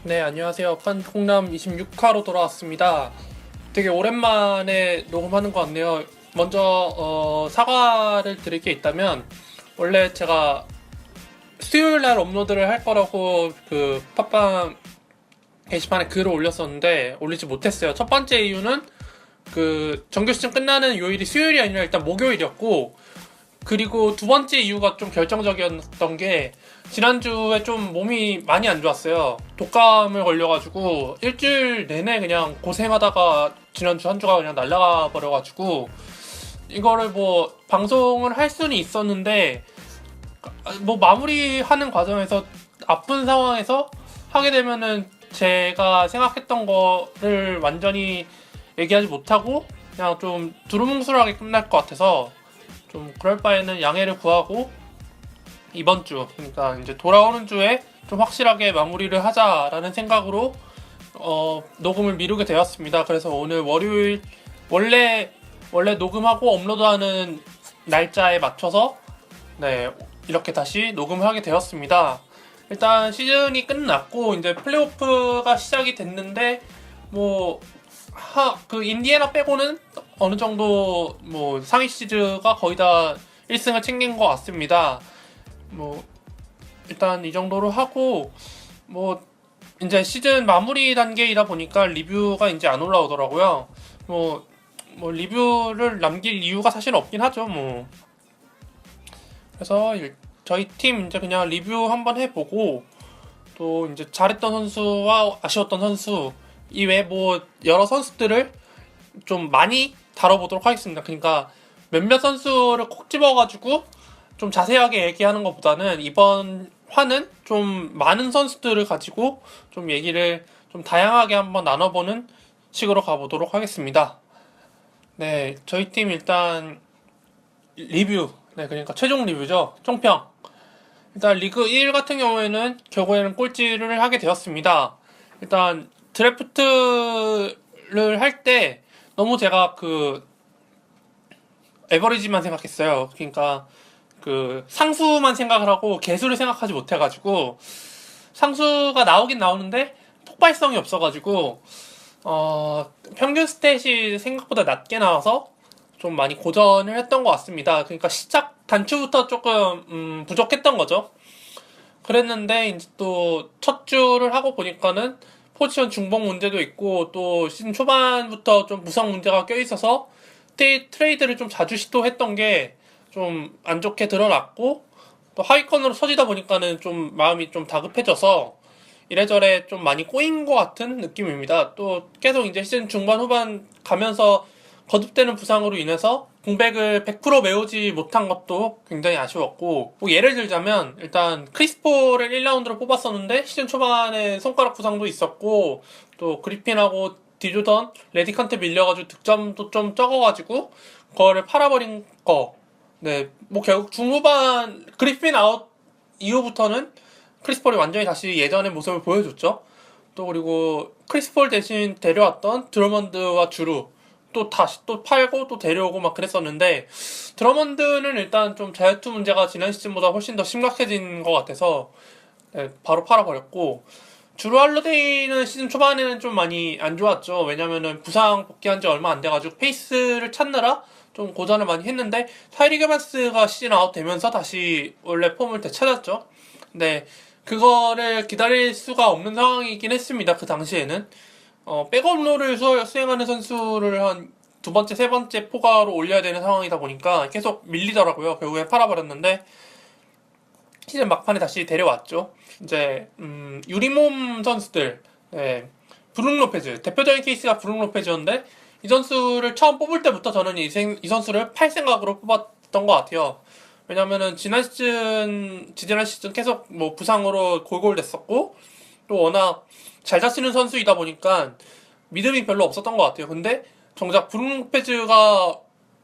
네, 안녕하세요. 판콩남 26화로 돌아왔습니다. 되게 오랜만에 녹음하는 것 같네요. 먼저 사과를 드릴 게 있다면, 원래 제가 수요일 날 업로드를 할 거라고 그 팟빵 게시판에 글을 올렸었는데 올리지 못했어요. 첫 번째 이유는 그 정규 시즌 끝나는 요일이 수요일이 아니라 일단 목요일이었고, 그리고 두 번째 이유가 좀 결정적이었던 게 지난주에 좀 몸이 많이 안 좋았어요. 독감을 걸려가지고 일주일 내내 그냥 고생하다가 지난주 한 주가 그냥 날아가 버려가지고 이거를 뭐 방송을 할 수는 있었는데 뭐 마무리하는 과정에서 아픈 상황에서 하게 되면은 제가 생각했던 거를 완전히 얘기하지 못하고 그냥 좀 두루뭉술하게 끝날 것 같아서 좀 그럴 바에는 양해를 구하고 이번 주, 그러니까 이제 돌아오는 주에 좀 확실하게 마무리를 하자라는 생각으로 녹음을 미루게 되었습니다. 그래서 오늘 월요일 원래 녹음하고 업로드하는 날짜에 맞춰서 네, 이렇게 다시 녹음을 하게 되었습니다. 일단 시즌이 끝났고 이제 플레이오프가 시작이 됐는데 뭐 그 인디애나 빼고는 어느 정도 뭐 상위 시드가 거의 다 1승을 챙긴 것 같습니다. 뭐 일단 이 정도로 하고 뭐 이제 시즌 마무리 단계이다 보니까 리뷰가 이제 안 올라오더라고요. 뭐 리뷰를 남길 이유가 사실 없긴 하죠. 뭐 그래서 저희 팀 이제 그냥 리뷰 한번 해보고 또 이제 잘했던 선수와 아쉬웠던 선수 이외에 뭐 여러 선수들을 좀 많이 다뤄보도록 하겠습니다. 그러니까 몇몇 선수를 콕 집어가지고 좀 자세하게 얘기하는 것보다는 이번 화는 좀 많은 선수들을 가지고 좀 얘기를 좀 다양하게 한번 나눠보는 식으로 가보도록 하겠습니다. 네, 저희 팀 일단 리뷰, 네, 그러니까 최종 리뷰죠. 총평. 일단 리그 1 같은 경우에는 결국에는 꼴찌를 하게 되었습니다. 일단 드래프트를 할 때 너무 제가 그 에버리지만 생각했어요. 그러니까 그 상수만 생각을 하고 개수를 생각하지 못해가지고 상수가 나오긴 나오는데 폭발성이 없어가지고 평균 스탯이 생각보다 낮게 나와서 좀 많이 고전을 했던 것 같습니다. 그러니까 시작 단추부터 조금 부족했던 거죠. 그랬는데 이제 또 첫 주를 하고 보니까는 포지션 중복 문제도 있고 또 시즌 초반부터 좀 무상 문제가 껴있어서 트레이드를 좀 자주 시도했던 게 좀 안 좋게 드러났고 또 하위권으로 서지다 보니까는 좀 마음이 좀 다급해져서 이래저래 좀 많이 꼬인 것 같은 느낌입니다. 또 계속 이제 시즌 중반 후반 가면서 거듭되는 부상으로 인해서 공백을 100% 메우지 못한 것도 굉장히 아쉬웠고 뭐 예를 들자면 일단 크리스폴을 1라운드로 뽑았었는데 시즌 초반에 손가락 부상도 있었고 또 그리핀하고 디조던 레디칸트 밀려가지고 득점도 좀 적어가지고 그거를 팔아버린 거. 네, 뭐 결국 중후반 그리핀 아웃 이후부터는 크리스폴이 완전히 다시 예전의 모습을 보여줬죠. 또 그리고 크리스폴 대신 데려왔던 드러먼드와 주루 또 다시 또 팔고 또 데려오고 막 그랬었는데 드러먼드는 일단 좀 자유투 문제가 지난 시즌보다 훨씬 더 심각해진 것 같아서 네, 바로 팔아버렸고 주루 할러데이는 시즌 초반에는 좀 많이 안 좋았죠. 왜냐면은 부상 복귀한 지 얼마 안 돼가지고 페이스를 찾느라 좀 고전을 많이 했는데 타이리그 바스가 시즌 아웃 되면서 다시 원래 폼을 되찾았죠. 근데 그거를 기다릴 수가 없는 상황이긴 했습니다. 그 당시에는 백업 롤을 수행하는 선수를 한 두 번째, 세 번째 포가로 올려야 되는 상황이다 보니까 계속 밀리더라고요. 결국에 팔아버렸는데 시즌 막판에 다시 데려왔죠. 이제 유리몸 선수들, 네, 브룩 로페즈 대표적인 케이스가 브룩 로페즈였는데 이 선수를 처음 뽑을 때부터 저는 이 선수를 팔 생각으로 뽑았던 것 같아요. 왜냐면은 지난 시즌 계속 뭐 부상으로 골골댔었고 또 워낙 잘 다치는 선수이다 보니까 믿음이 별로 없었던 것 같아요. 근데 정작 브룩 로페즈가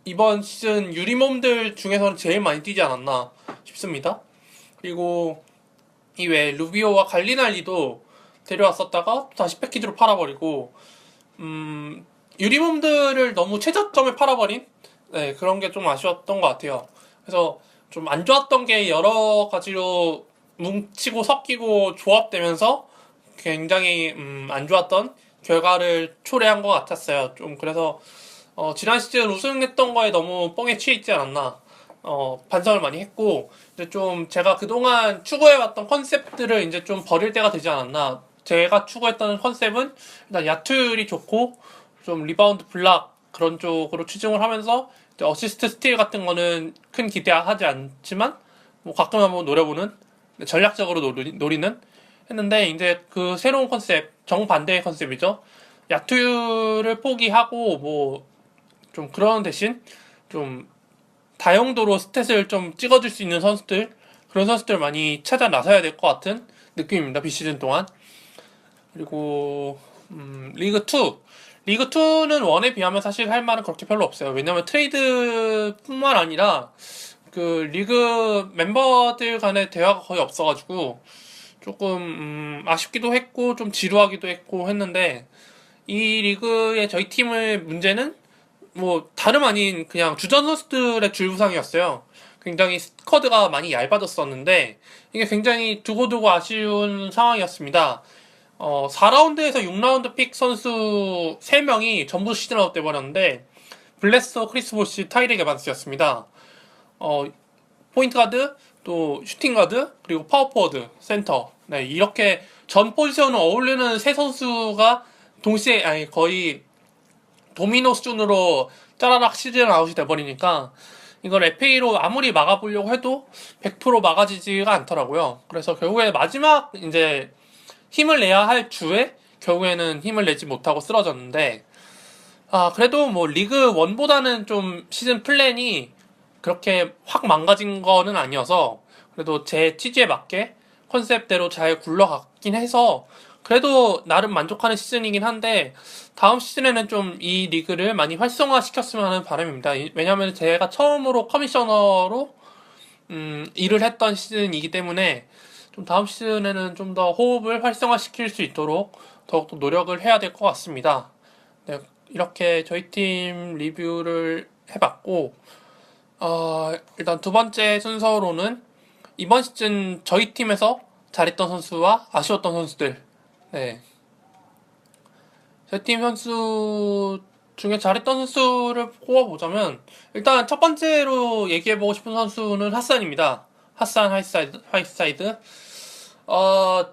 이번 시즌 유리몸들 중에서는 제일 많이 뛰지 않았나 싶습니다. 그리고 이외에 루비오와 갈리날리도 데려왔었다가 다시 패키지로 팔아버리고 유리몸들을 너무 최저점에 팔아버린 네, 그런 게 좀 아쉬웠던 것 같아요. 그래서 좀 안 좋았던 게 여러 가지로 뭉치고 섞이고 조합되면서 굉장히 안 좋았던 결과를 초래한 것 같았어요. 좀 그래서 지난 시즌 우승했던 거에 너무 뻥에 취해 있지 않았나 반성을 많이 했고 이제 좀 제가 그동안 추구해왔던 컨셉들을 이제 좀 버릴 때가 되지 않았나. 제가 추구했던 컨셉은 일단 야투율이 좋고 좀 리바운드 블락 그런 쪽으로 추종을 하면서 이제 어시스트 스틸 같은 거는 큰 기대하지 않지만 뭐 가끔 한번 노려보는 전략적으로 노리는 했는데 이제 그 새로운 컨셉 정반대의 컨셉이죠. 야투율을 포기하고 뭐 좀 그런 대신 좀 다용도로 스탯을 좀 찍어줄 수 있는 선수들 그런 선수들 많이 찾아 나서야 될 것 같은 느낌입니다. 비시즌 동안. 그리고 리그2는 원에 비하면 사실 할 말은 그렇게 별로 없어요. 왜냐면 트레이드뿐만 아니라 그 리그 멤버들 간의 대화가 거의 없어가지고 조금 아쉽기도 했고 좀 지루하기도 했고 했는데 이 리그의 저희 팀의 문제는 뭐 다름 아닌 그냥 주전 선수들의 줄부상이었어요. 굉장히 스쿼드가 많이 얇아졌었는데 이게 굉장히 두고두고 아쉬운 상황이었습니다. 4라운드에서 6라운드 픽 선수 3명이 전부 시즌아웃 돼버렸는데 블레서, 크리스 보시, 타이렉 에반스였습니다. 포인트 가드, 또 슈팅 가드, 그리고 파워포워드, 센터. 네, 이렇게 전 포지션을 어울리는 세 선수가 동시에, 아니, 거의 도미노 수준으로 짜라락 시즌 아웃이 돼버리니까 이걸 FA로 아무리 막아보려고 해도 100% 막아지지가 않더라고요. 그래서 결국에 마지막 이제 힘을 내야 할 주에 결국에는 힘을 내지 못하고 쓰러졌는데 그래도 뭐 리그 1보다는 좀 시즌 플랜이 그렇게 확 망가진 거는 아니어서 그래도 제 취지에 맞게 컨셉대로 잘 굴러갔긴 해서 그래도 나름 만족하는 시즌이긴 한데 다음 시즌에는 좀 이 리그를 많이 활성화시켰으면 하는 바람입니다. 왜냐하면 제가 처음으로 커미셔너로 일을 했던 시즌이기 때문에 좀 다음 시즌에는 좀 더 호흡을 활성화시킬 수 있도록 더욱더 노력을 해야 될 것 같습니다. 네, 이렇게 저희 팀 리뷰를 해봤고 일단 두 번째 순서로는 이번 시즌 저희 팀에서 잘했던 선수와 아쉬웠던 선수들. 네. 저희 팀 선수 중에 잘했던 선수를 꼽아보자면 일단 첫 번째로 얘기해보고 싶은 선수는 핫산입니다. 핫산 하이사이드.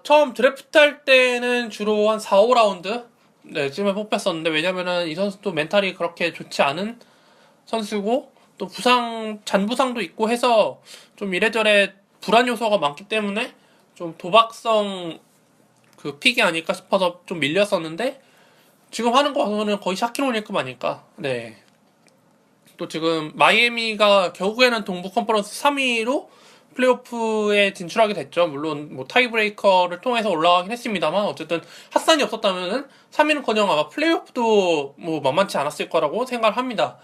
처음 드래프트 할 때는 주로 한 4, 5라운드 네, 쯤에 뽑혔었는데 왜냐면은 이 선수도 멘탈이 그렇게 좋지 않은 선수고 또 잔부상도 있고 해서 좀 이래저래 불안 요소가 많기 때문에 좀 도박성 그 픽이 아닐까 싶어서 좀 밀렸었는데 지금 하는 거 봐서는 거의 샤키로 오닐급 아닐까. 네. 또 지금 마이애미가 결국에는 동부 컨퍼런스 3위로 플레이오프에 진출하게 됐죠. 물론 뭐 타이브레이커를 통해서 올라가긴 했습니다만 어쨌든 핫산이 없었다면은 3위는커녕 아마 플레이오프도 뭐 만만치 않았을 거라고 생각을 합니다.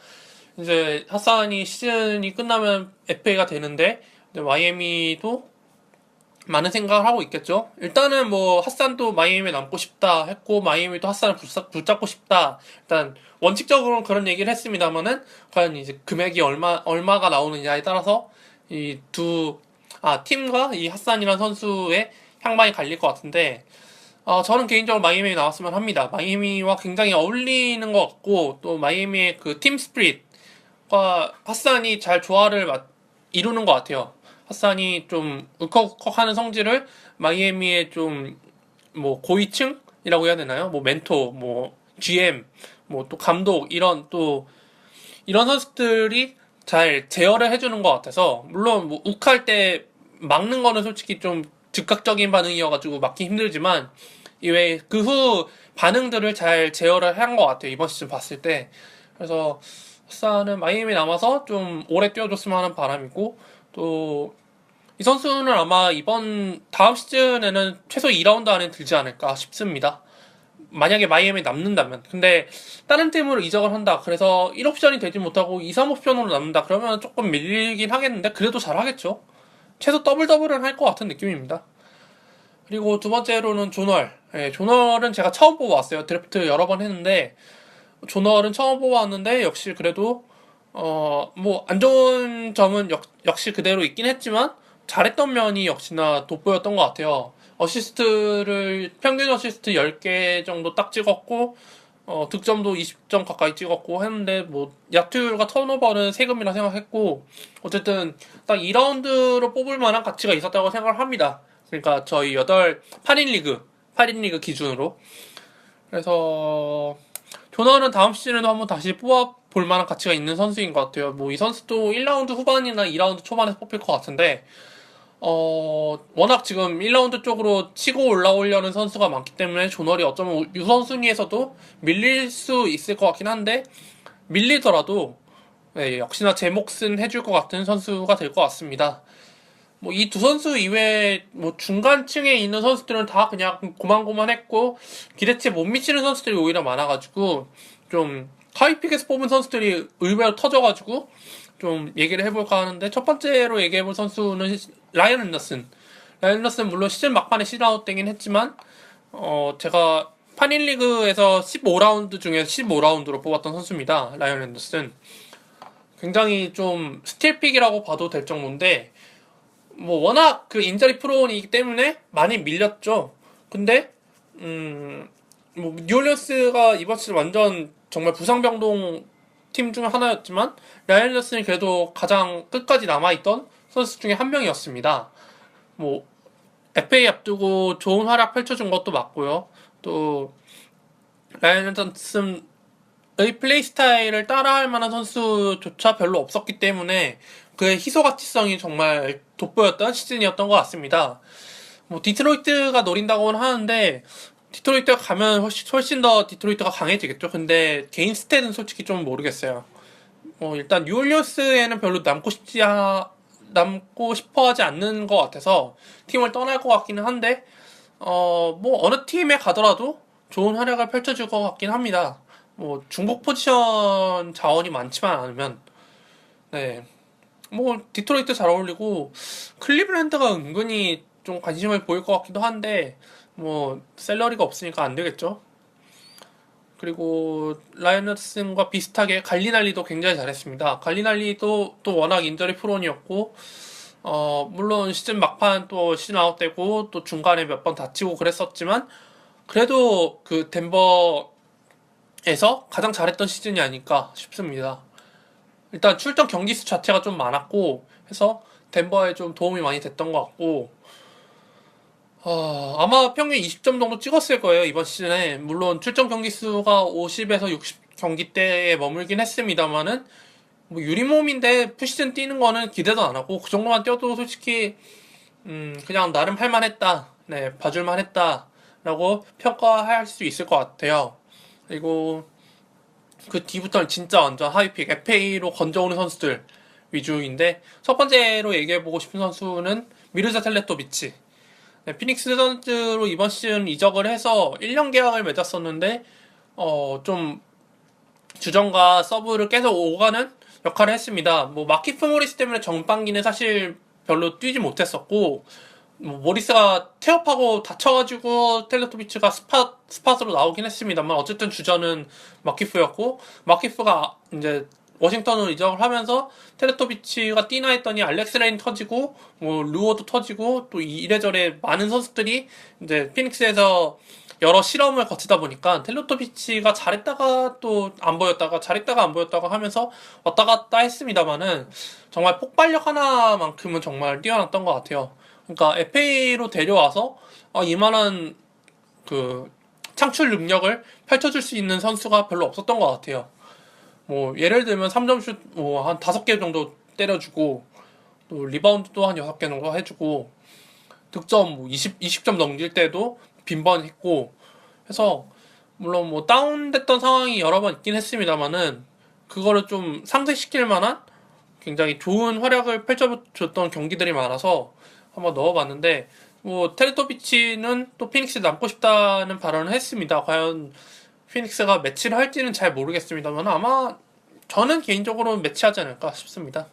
이제 핫산이 시즌이 끝나면 FA가 되는데 마이애미도 많은 생각을 하고 있겠죠. 일단은 뭐 핫산도 마이애미에 남고 싶다 했고 마이애미도 핫산을 붙잡고 싶다. 일단 원칙적으로는 그런 얘기를 했습니다만은 과연 이제 금액이 얼마가 나오느냐에 따라서 이 팀과 이 핫산이라는 선수의 향방이 갈릴 것 같은데 저는 개인적으로 마이애미 나왔으면 합니다. 마이애미와 굉장히 어울리는 것 같고 또 마이애미의 그 팀 스피릿과 핫산이 잘 조화를 이루는 것 같아요. 핫산이 좀 울컥울컥하는 성질을 마이애미의 좀 뭐 고위층이라고 해야 되나요? 뭐 멘토, 뭐 GM, 뭐 또 감독 이런 선수들이 잘 제어를 해주는 것 같아서 물론 뭐 욱할 때 막는 거는 솔직히 좀 즉각적인 반응이어가지고 막기 힘들지만 이외에 그 후 반응들을 잘 제어를 한 것 같아요. 이번 시즌 봤을 때. 그래서 핫산은 마이애미 남아서 좀 오래 뛰어줬으면 하는 바람이고 또 이 선수는 아마 다음 시즌에는 최소 2라운드 안에 들지 않을까 싶습니다. 만약에 마이애미에 남는다면. 근데 다른 팀으로 이적을 한다. 그래서 1옵션이 되지 못하고 2, 3옵션으로 남는다. 그러면 조금 밀리긴 하겠는데 그래도 잘하겠죠. 최소 더블은 할 것 같은 느낌입니다. 그리고 두 번째로는 존월. 네, 존월은 제가 처음 뽑아왔어요. 드래프트 여러 번 했는데 존월은 처음 뽑아왔는데 역시 그래도 뭐 안 좋은 점은 역시 그대로 있긴 했지만 잘했던 면이 역시나 돋보였던 것 같아요. 어시스트를 평균 어시스트 10개 정도 딱 찍었고 득점도 20점 가까이 찍었고 했는데 뭐 야투율과 턴오버는 세금이라 생각했고 어쨌든 딱 2라운드로 뽑을 만한 가치가 있었다고 생각을 합니다. 그러니까 저희 8인 리그 기준으로. 그래서 조던은 다음 시즌에도 한번 다시 뽑아볼 만한 가치가 있는 선수인 것 같아요. 뭐 이 선수도 1라운드 후반이나 2라운드 초반에서 뽑힐 것 같은데 워낙 지금 1라운드 쪽으로 치고 올라오려는 선수가 많기 때문에 조널이 어쩌면 우선순위에서도 밀릴 수 있을 것 같긴 한데, 밀리더라도, 네, 역시나 제 몫은 해줄 것 같은 선수가 될 것 같습니다. 뭐, 이 두 선수 이외에, 뭐, 중간층에 있는 선수들은 다 그냥 고만고만했고, 기대치에 못 미치는 선수들이 오히려 많아가지고, 좀, 하이픽에서 뽑은 선수들이 의외로 터져가지고, 좀 얘기를 해볼까 하는데, 첫 번째로 얘기해볼 선수는 라이언 앤더슨. 라이언 앤더슨 물론 시즌 막판에 시드아웃되긴 했지만, 제가 파닐리그에서 15라운드 중에 15라운드로 뽑았던 선수입니다. 라이언 앤더슨. 굉장히 좀 스틸픽이라고 봐도 될 정도인데, 뭐 워낙 그 인저리 프로이기 때문에 많이 밀렸죠. 근데 뭐 뉴올리언스가 이번 시즌 완전 정말 부상병동 팀 중 하나였지만 라이언 앤더슨이 그래도 가장 끝까지 남아있던 선수 중에 한 명이었습니다. 뭐 FA 앞두고 좋은 활약 펼쳐준 것도 맞고요. 또 라이언 앤더슨의 플레이 스타일을 따라할 만한 선수조차 별로 없었기 때문에 그의 희소 가치성이 정말 돋보였던 시즌이었던 것 같습니다. 뭐 디트로이트가 노린다고는 하는데 디트로이트가 가면 훨씬 더 디트로이트가 강해지겠죠. 근데 개인 스탯은 솔직히 좀 모르겠어요. 일단 뉴올리언스에는 별로 남고 싶어 하지 않는 것 같아서 팀을 떠날 것 같기는 한데 뭐 어느 팀에 가더라도 좋은 활약을 펼쳐줄 것 같긴 합니다. 뭐 중복 포지션 자원이 많지만 않으면 네. 뭐 디트로이트 잘 어울리고 클리블랜드가 은근히 좀 관심을 보일 것 같기도 한데 뭐 셀러리가 없으니까 안 되겠죠. 그리고 라이언슨과 비슷하게 갈리날리도 굉장히 잘했습니다. 갈리날리도 또 워낙 인저리 프론이었고 물론 시즌 막판 또 시즌 아웃되고 또 중간에 몇 번 다치고 그랬었지만 그래도 그 덴버에서 가장 잘했던 시즌이 아닐까 싶습니다. 일단 출전 경기 수 자체가 좀 많았고 해서 덴버에 좀 도움이 많이 됐던 것 같고 아마 평균 20점 정도 찍었을 거예요 이번 시즌에. 물론 출전 경기 수가 50에서 60 경기대에 머물긴 했습니다만은 뭐 유리몸인데 푸시즌 뛰는 거는 기대도 안 하고 그 정도만 뛰어도 솔직히 그냥 나름 할만했다, 네 봐줄만했다라고 평가할 수 있을 것 같아요. 그리고 그 뒤부터는 진짜 완전 하이픽 FA로 건져오는 선수들 위주인데 첫 번째로 얘기해보고 싶은 선수는 미르자 텔레토비치. 네, 피닉스 선즈로 이번 시즌 이적을 해서 1년 계약을 맺었었는데 좀 주전과 서브를 계속 오가는 역할을 했습니다. 뭐 마키프 모리스 때문에 전반기는 사실 별로 뛰지 못했었고 뭐 모리스가 태업하고 다쳐가지고 텔레토비치가 스팟으로 나오긴 했습니다만 어쨌든 주전은 마키프였고 마키프가 이제 워싱턴으로 이적을 하면서 텔레토비치가 뛰나 했더니 알렉스 레인 터지고 뭐 루어도 터지고 또 이래저래 많은 선수들이 이제 피닉스에서 여러 실험을 거치다 보니까 텔레토비치가 잘했다가 또 안 보였다가 잘했다가 안 보였다가 하면서 왔다 갔다 했습니다만은 정말 폭발력 하나만큼은 정말 뛰어났던 것 같아요. 그러니까 FA로 데려와서 이만한 그 창출 능력을 펼쳐줄 수 있는 선수가 별로 없었던 것 같아요. 뭐 예를 들면 3점슛 뭐 한 5개 정도 때려주고 또 리바운드도 한 6개 정도 해주고 득점 뭐 20점 넘길 때도 빈번했고 해서 물론 뭐 다운됐던 상황이 여러 번 있긴 했습니다만은 그거를 좀 상쇄시킬 만한 굉장히 좋은 활약을 펼쳐줬던 경기들이 많아서 한번 넣어봤는데 뭐 텔레토비치는 또 피닉스에 남고 싶다는 발언을 했습니다. 과연 피닉스가 매치를 할지는 잘 모르겠습니다만 아마 저는 개인적으로 매치하지 않을까 싶습니다.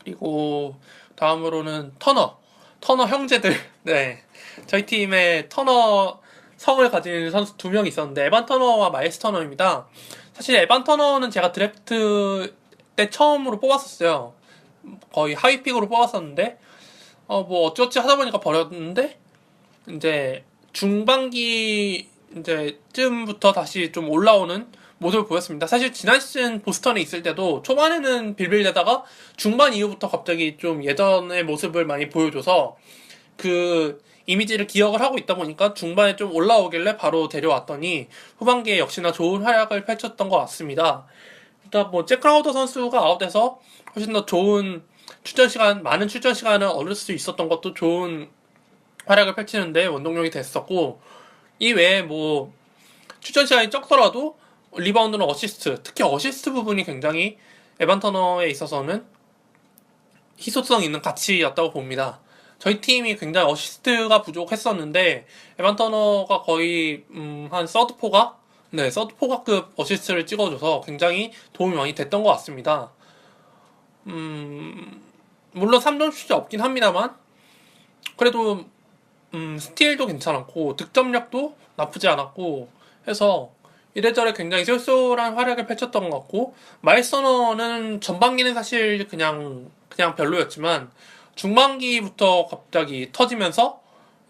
그리고 다음으로는 터너 형제들. 네, 저희 팀에 터너 성을 가진 선수 2명 있었는데 에반 터너와 마일스 터너입니다. 사실 에반 터너는 제가 드래프트 때 처음으로 뽑았었어요. 거의 하위픽으로 뽑았었는데 뭐 어찌어찌 하다 보니까 버렸는데 이제 중반기 이제 쯤부터 다시 좀 올라오는 모습을 보였습니다. 사실 지난 시즌 보스턴에 있을 때도 초반에는 빌빌대다가 중반 이후부터 갑자기 좀 예전의 모습을 많이 보여줘서 그 이미지를 기억을 하고 있다 보니까 중반에 좀 올라오길래 바로 데려왔더니 후반기에 역시나 좋은 활약을 펼쳤던 것 같습니다. 일단 뭐 잭크라우더 선수가 아웃돼서 훨씬 더 좋은 많은 출전 시간을 얻을 수 있었던 것도 좋은 활약을 펼치는데 원동력이 됐었고, 이 외에 뭐 출전 시간이 적더라도 리바운드나 어시스트, 특히 어시스트 부분이 굉장히 에반 터너에 있어서는 희소성 있는 가치였다고 봅니다. 저희 팀이 굉장히 어시스트가 부족했었는데 에반 터너가 거의 한 서드포가 서드포가급 어시스트를 찍어줘서 굉장히 도움이 많이 됐던 것 같습니다. 물론 3점 슛이 없긴 합니다만 그래도 스틸도 괜찮았고 득점력도 나쁘지 않았고 해서 이래저래 굉장히 쏠쏠한 활약을 펼쳤던 것 같고, 마일스 터너는 전반기는 사실 그냥 별로였지만 중반기부터 갑자기 터지면서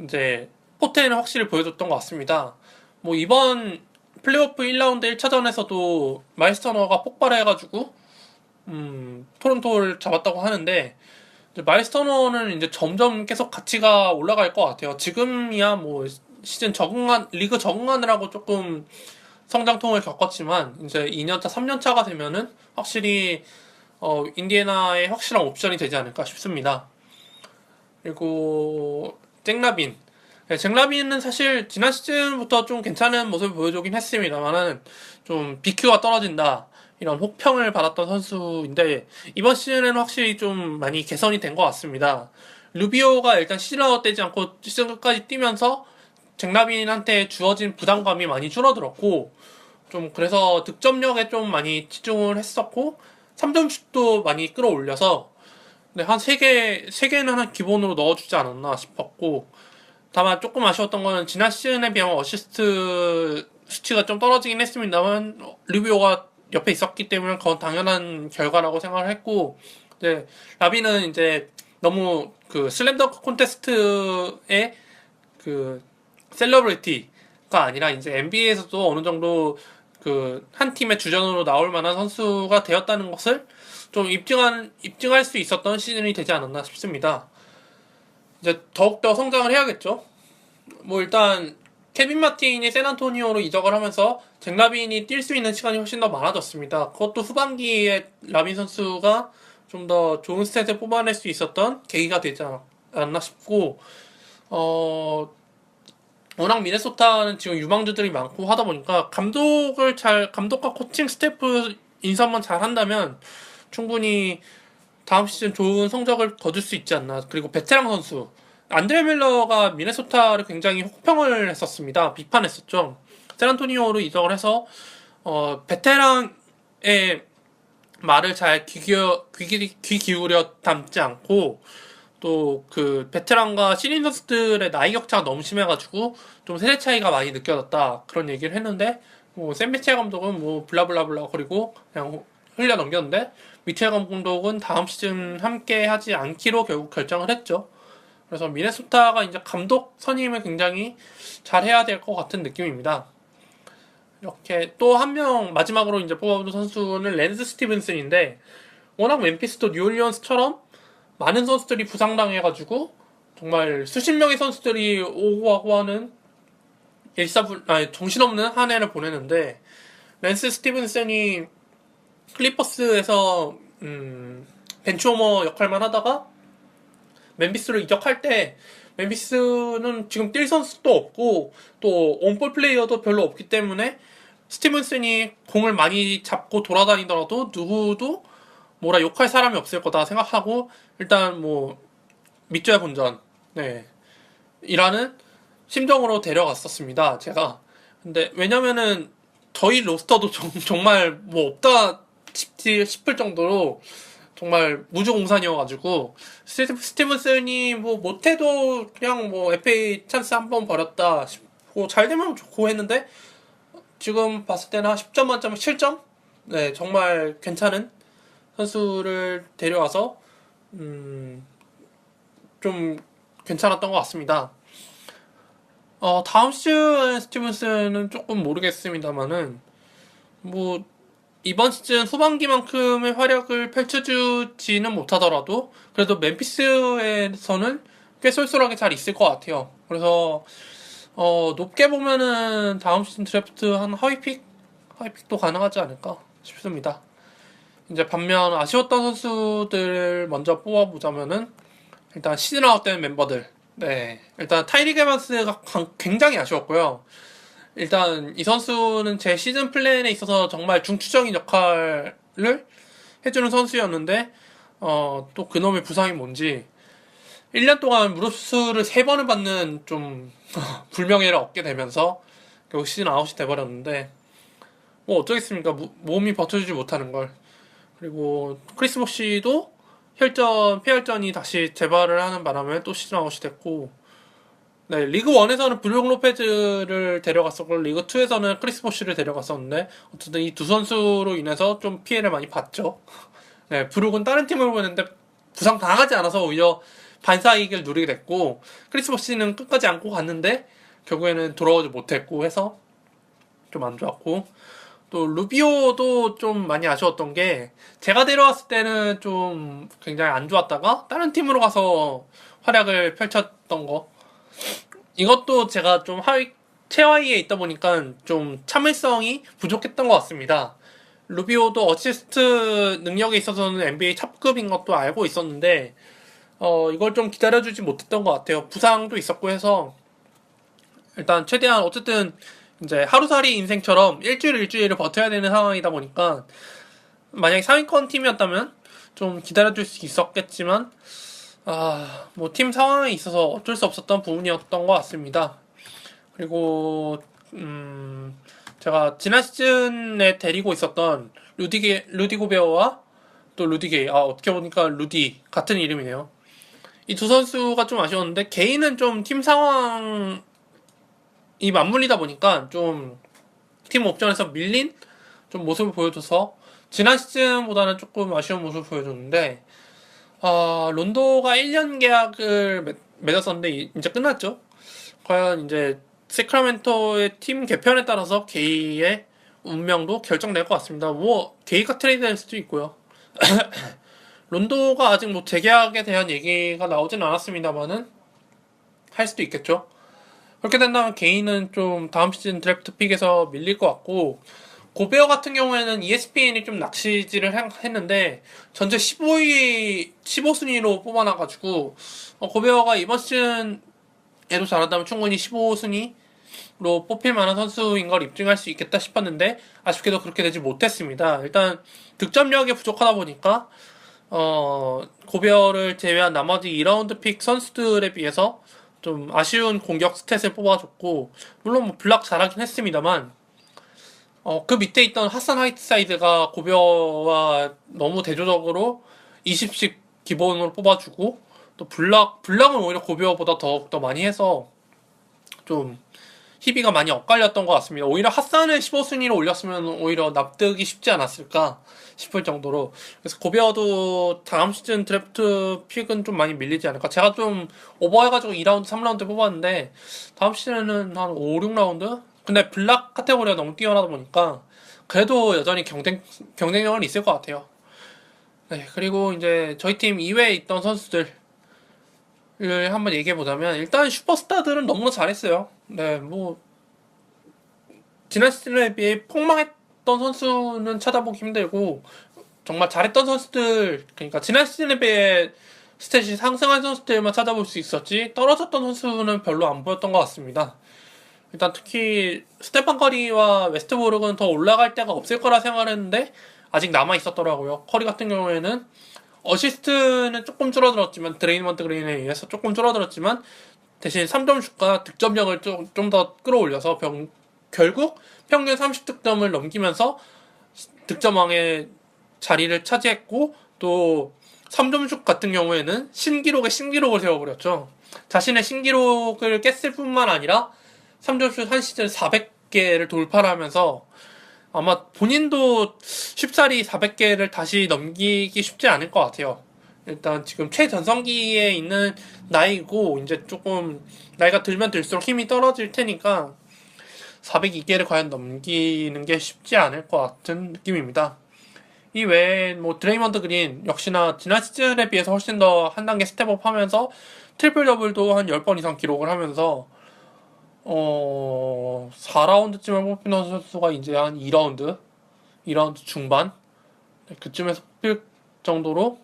이제 포텐을 확실히 보여줬던 것 같습니다. 뭐 이번 플레이오프 1라운드 1차전에서도 마일스 터너가 폭발해가지고 토론토를 잡았다고 하는데, 마일스 터너는 이제 점점 계속 가치가 올라갈 것 같아요. 지금이야 뭐 시즌 리그 적응하느라고 조금 성장통을 겪었지만 이제 2년차, 3년차가 되면은 확실히 인디애나의 확실한 옵션이 되지 않을까 싶습니다. 그리고 잭라빈. 네, 잭라빈은 사실 지난 시즌부터 좀 괜찮은 모습을 보여주긴 했습니다만은 좀 BQ가 떨어진다, 이런 혹평을 받았던 선수인데 이번 시즌에는 확실히 좀 많이 개선이 된 것 같습니다. 루비오가 일단 시즌 아웃되지 않고 시즌 끝까지 뛰면서 잭라빈한테 주어진 부담감이 많이 줄어들었고, 좀 그래서 득점력에 좀 많이 치중을 했었고 3점 슛도 많이 끌어올려서 한 3개는 한 기본으로 넣어주지 않았나 싶었고, 다만 조금 아쉬웠던 거는 지난 시즌에 비하면 어시스트 수치가 좀 떨어지긴 했습니다만 루비오가 옆에 있었기 때문에 그건 당연한 결과라고 생각을 했고, 이제 라비는 이제 너무 그 슬램덩크 콘테스트의 그 셀러브리티가 아니라 이제 NBA에서도 어느 정도 그 한 팀의 주전으로 나올 만한 선수가 되었다는 것을 좀 입증할 수 있었던 시즌이 되지 않았나 싶습니다. 이제 더욱더 성장을 해야겠죠. 뭐 일단 케빈 마틴이 샌안토니오로 이적을 하면서 잭 라빈이 뛸 수 있는 시간이 훨씬 더 많아졌습니다. 그것도 후반기에 라빈 선수가 좀 더 좋은 스탯을 뽑아낼 수 있었던 계기가 되지 않았나 싶고, 워낙 미네소타는 지금 유망주들이 많고 하다 보니까 감독과 코칭 스태프 인사만 잘 한다면 충분히 다음 시즌 좋은 성적을 거둘 수 있지 않나. 그리고 베테랑 선수 안드레 밀러가 미네소타를 굉장히 혹평을 했었습니다. 비판했었죠. 샌안토니오로 이적을 해서 베테랑의 말을 잘 귀 기울여 담지 않고, 또 그 베테랑과 신인 선수들의 나이 격차가 너무 심해가지고 좀 세대 차이가 많이 느껴졌다, 그런 얘기를 했는데, 뭐 샌미첼 감독은 뭐 블라블라블라 그리고 그냥 흘려 넘겼는데, 미첼 감독은 다음 시즌 함께 하지 않기로 결국 결정을 했죠. 그래서 미네소타가 이제 감독 선임을 굉장히 잘 해야 될 것 같은 느낌입니다. 이렇게 또 한 명 마지막으로 이제 뽑아본 선수는 랜스 스티븐슨인데, 워낙 멤피스도 뉴올리언스처럼 많은 선수들이 부상당해가지고 정말 수십 명의 선수들이 오고 가고 하는 정신없는 한 해를 보내는데, 랜스 스티븐슨이 클리퍼스에서 벤치워머 역할만 하다가 멤피스로 이적할 때, 멤피스는 지금 뛸 선수도 없고 또 온볼 플레이어도 별로 없기 때문에 스티븐슨이 공을 많이 잡고 돌아다니더라도 누구도 뭐라 욕할 사람이 없을 거다 생각하고 일단 뭐 믿져야 본전 이라는 심정으로 데려갔었습니다, 제가. 근데 왜냐면은 저희 로스터도 정말 뭐 없다 싶을 정도로 정말 무주공산이어가지고, 스티븐슨이 뭐 못해도 그냥 뭐 FA 찬스 한 번 버렸다 싶고 잘 되면 좋고 했는데, 지금 봤을 때는 한 10점 만점에 7점? 네, 정말 괜찮은 선수를 데려와서 좀 괜찮았던 것 같습니다. 다음 시즌 스티븐스는 조금 모르겠습니다만은, 뭐, 이번 시즌 후반기만큼의 활약을 펼쳐주지는 못하더라도, 그래도 멤피스에서는 꽤 쏠쏠하게 잘 있을 것 같아요. 그래서, 높게 보면은 다음 시즌 드래프트 한 하위픽도 가능하지 않을까 싶습니다. 이제 반면 아쉬웠던 선수들 먼저 뽑아보자면은, 일단 시즌 아웃된 멤버들. 네. 일단 타이릭 에반스가 굉장히 아쉬웠고요. 일단 이 선수는 제 시즌 플랜에 있어서 정말 중추적인 역할을 해주는 선수였는데, 또 그놈의 부상이 뭔지 1년 동안 무릎 수술을 3번을 받는 좀 불명예를 얻게 되면서 결국 시즌 아웃이 돼버렸는데, 뭐 어쩌겠습니까? 몸이 버텨주지 못하는 걸. 그리고 크리스 보시도 폐혈전이 다시 재발을 하는 바람에 또 시즌 아웃이 됐고, 네, 리그 1에서는 브룩 로페즈를 데려갔었고, 리그 2에서는 크리스 보시를 데려갔었는데, 어쨌든 이 두 선수로 인해서 좀 피해를 많이 봤죠. 네, 브룩은 다른 팀으로 보냈는데, 부상 당하지 않아서 오히려 반사 이익을 누리게 됐고, 크리스 보시는 끝까지 안고 갔는데, 결국에는 돌아오지 못했고 해서 좀 안 좋았고, 또 루비오도 좀 많이 아쉬웠던 게, 제가 데려왔을 때는 좀 굉장히 안 좋았다가 다른 팀으로 가서 활약을 펼쳤던 거, 이것도 제가 좀 최하위에 있다 보니까 좀 참을성이 부족했던 것 같습니다. 루비오도 어시스트 능력에 있어서는 NBA 탑급인 것도 알고 있었는데, 이걸 좀 기다려주지 못했던 것 같아요. 부상도 있었고 해서, 일단 최대한 어쨌든 이제 하루살이 인생처럼 일주일을 버텨야 되는 상황이다 보니까, 만약에 상위권 팀이었다면 좀 기다려줄 수 있었겠지만, 뭐 팀 상황에 있어서 어쩔 수 없었던 부분이었던 것 같습니다. 그리고 제가 지난 시즌에 데리고 있었던 루디 고베어와 또 루디 게이, 어떻게 보니까 루디 같은 이름이네요. 이 두 선수가 좀 아쉬웠는데, 게이는 좀 팀 상황이 맞물리다 보니까 좀 팀 옵션에서 밀린 좀 모습을 보여줘서 지난 시즌보다는 조금 아쉬운 모습을 보여줬는데, 론도가 1년 계약을 맺었었는데 이제 끝났죠. 과연 이제 세크라멘토의 팀 개편에 따라서 게이의 운명도 결정될 것 같습니다. 뭐 게이가 트레이드될 수도 있고요. 론도가 아직 뭐 재계약에 대한 얘기가 나오진 않았습니다만은 할 수도 있겠죠. 그렇게 된다면 게이는 좀 다음 시즌 드래프트 픽에서 밀릴 것 같고, 고베어 같은 경우에는 ESPN이 좀 낚시질을 했는데 전체 15순위로 뽑아놔가지고, 고베어가 이번 시즌에도 잘한다면 충분히 15순위로 뽑힐 만한 선수인 걸 입증할 수 있겠다 싶었는데 아쉽게도 그렇게 되지 못했습니다. 일단 득점력이 부족하다 보니까 고베어를 제외한 나머지 2라운드 픽 선수들에 비해서 좀 아쉬운 공격 스탯을 뽑아줬고, 물론 뭐 블락 잘하긴 했습니다만, 그 밑에 있던 하산 화이트사이드가 고벼와 너무 대조적으로 20씩 기본으로 뽑아주고, 또 블락은 오히려 고벼보다 더욱더 많이 해서 좀 희비가 많이 엇갈렸던 것 같습니다. 오히려 핫산을 15순위로 올렸으면 오히려 납득이 쉽지 않았을까 싶을 정도로. 그래서 고베어도 다음 시즌 드래프트 픽은 좀 많이 밀리지 않을까. 제가 좀 오버해가지고 2라운드, 3라운드 뽑았는데 다음 시즌은 한 5, 6라운드? 근데 블락 카테고리가 너무 뛰어나다 보니까 그래도 여전히 경쟁력은 있을 것 같아요. 네, 그리고 이제 저희 팀 이외에 있던 선수들을 한번 얘기해보자면, 일단 슈퍼스타들은 너무 잘했어요. 네, 뭐 지난 시즌에 비해 폭망했던 선수는 찾아보기 힘들고, 정말 잘했던 선수들, 그러니까 지난 시즌에 비해 스탯이 상승한 선수들만 찾아볼 수 있었지 떨어졌던 선수는 별로 안 보였던 것 같습니다. 일단 특히 스테판 커리와 웨스트브룩은 더 올라갈 데가 없을 거라 생각했는데 아직 남아 있었더라고요. 커리 같은 경우에는 어시스트는 조금 줄어들었지만, 드레이먼트 그린에 의해서 조금 줄어들었지만 대신 3점슛과 득점력을 좀 더 끌어올려서 결국 평균 30득점을 넘기면서 득점왕의 자리를 차지했고, 또 3점슛 같은 경우에는 신기록을 세워버렸죠. 자신의 신기록을 깼을 뿐만 아니라 3점슛 한 시즌 400개를 돌파하면서 아마 본인도 쉽사리 400개를 다시 넘기기 쉽지 않을 것 같아요. 일단 지금 최전성기에 있는 나이고 이제 조금 나이가 들면 들수록 힘이 떨어질 테니까 402개를 과연 넘기는 게 쉽지 않을 것 같은 느낌입니다. 이 외에 뭐 드레이먼드 그린 역시나 지난 시즌에 비해서 훨씬 더 한 단계 스텝업 하면서 트리플 더블도 한 10번 이상 기록을 하면서 4라운드쯤에 뽑히는 선수가 이제 한 2라운드 중반 그쯤에서 뽑힐 정도로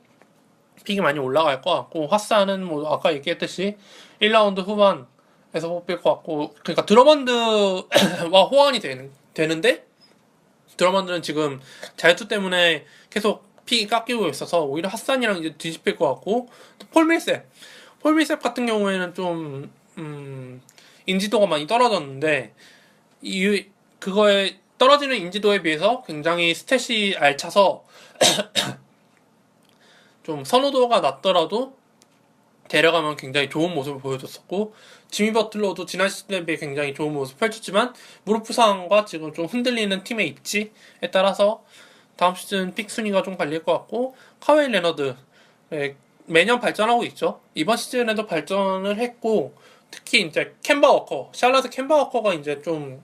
픽이 많이 올라갈 것 같고, 화사는 뭐 아까 얘기했듯이 1라운드 후반에서 뽑힐 것 같고, 그러니까 드러먼드와 호환이 되는데 드러먼드는 지금 자유투 때문에 계속 픽이 깎이고 있어서 오히려 핫산이랑 이제 뒤집힐 것 같고, 또 폴 밀셉 같은 경우에는 좀 인지도가 많이 떨어졌는데 그거에 떨어지는 인지도에 비해서 굉장히 스탯이 알차서 좀 선호도가 낮더라도 데려가면 굉장히 좋은 모습을 보여줬었고, 지미 버틀러도 지난 시즌에 비해 굉장히 좋은 모습을 펼쳤지만 무릎 부상과 지금 좀 흔들리는 팀의 입지에 따라서 다음 시즌 픽 순위가 좀 갈릴 것 같고, 카웨이 레너드 매년 발전하고 있죠. 이번 시즌에도 발전을 했고, 특히 이제 샬럿의 캔버 워커가 이제 좀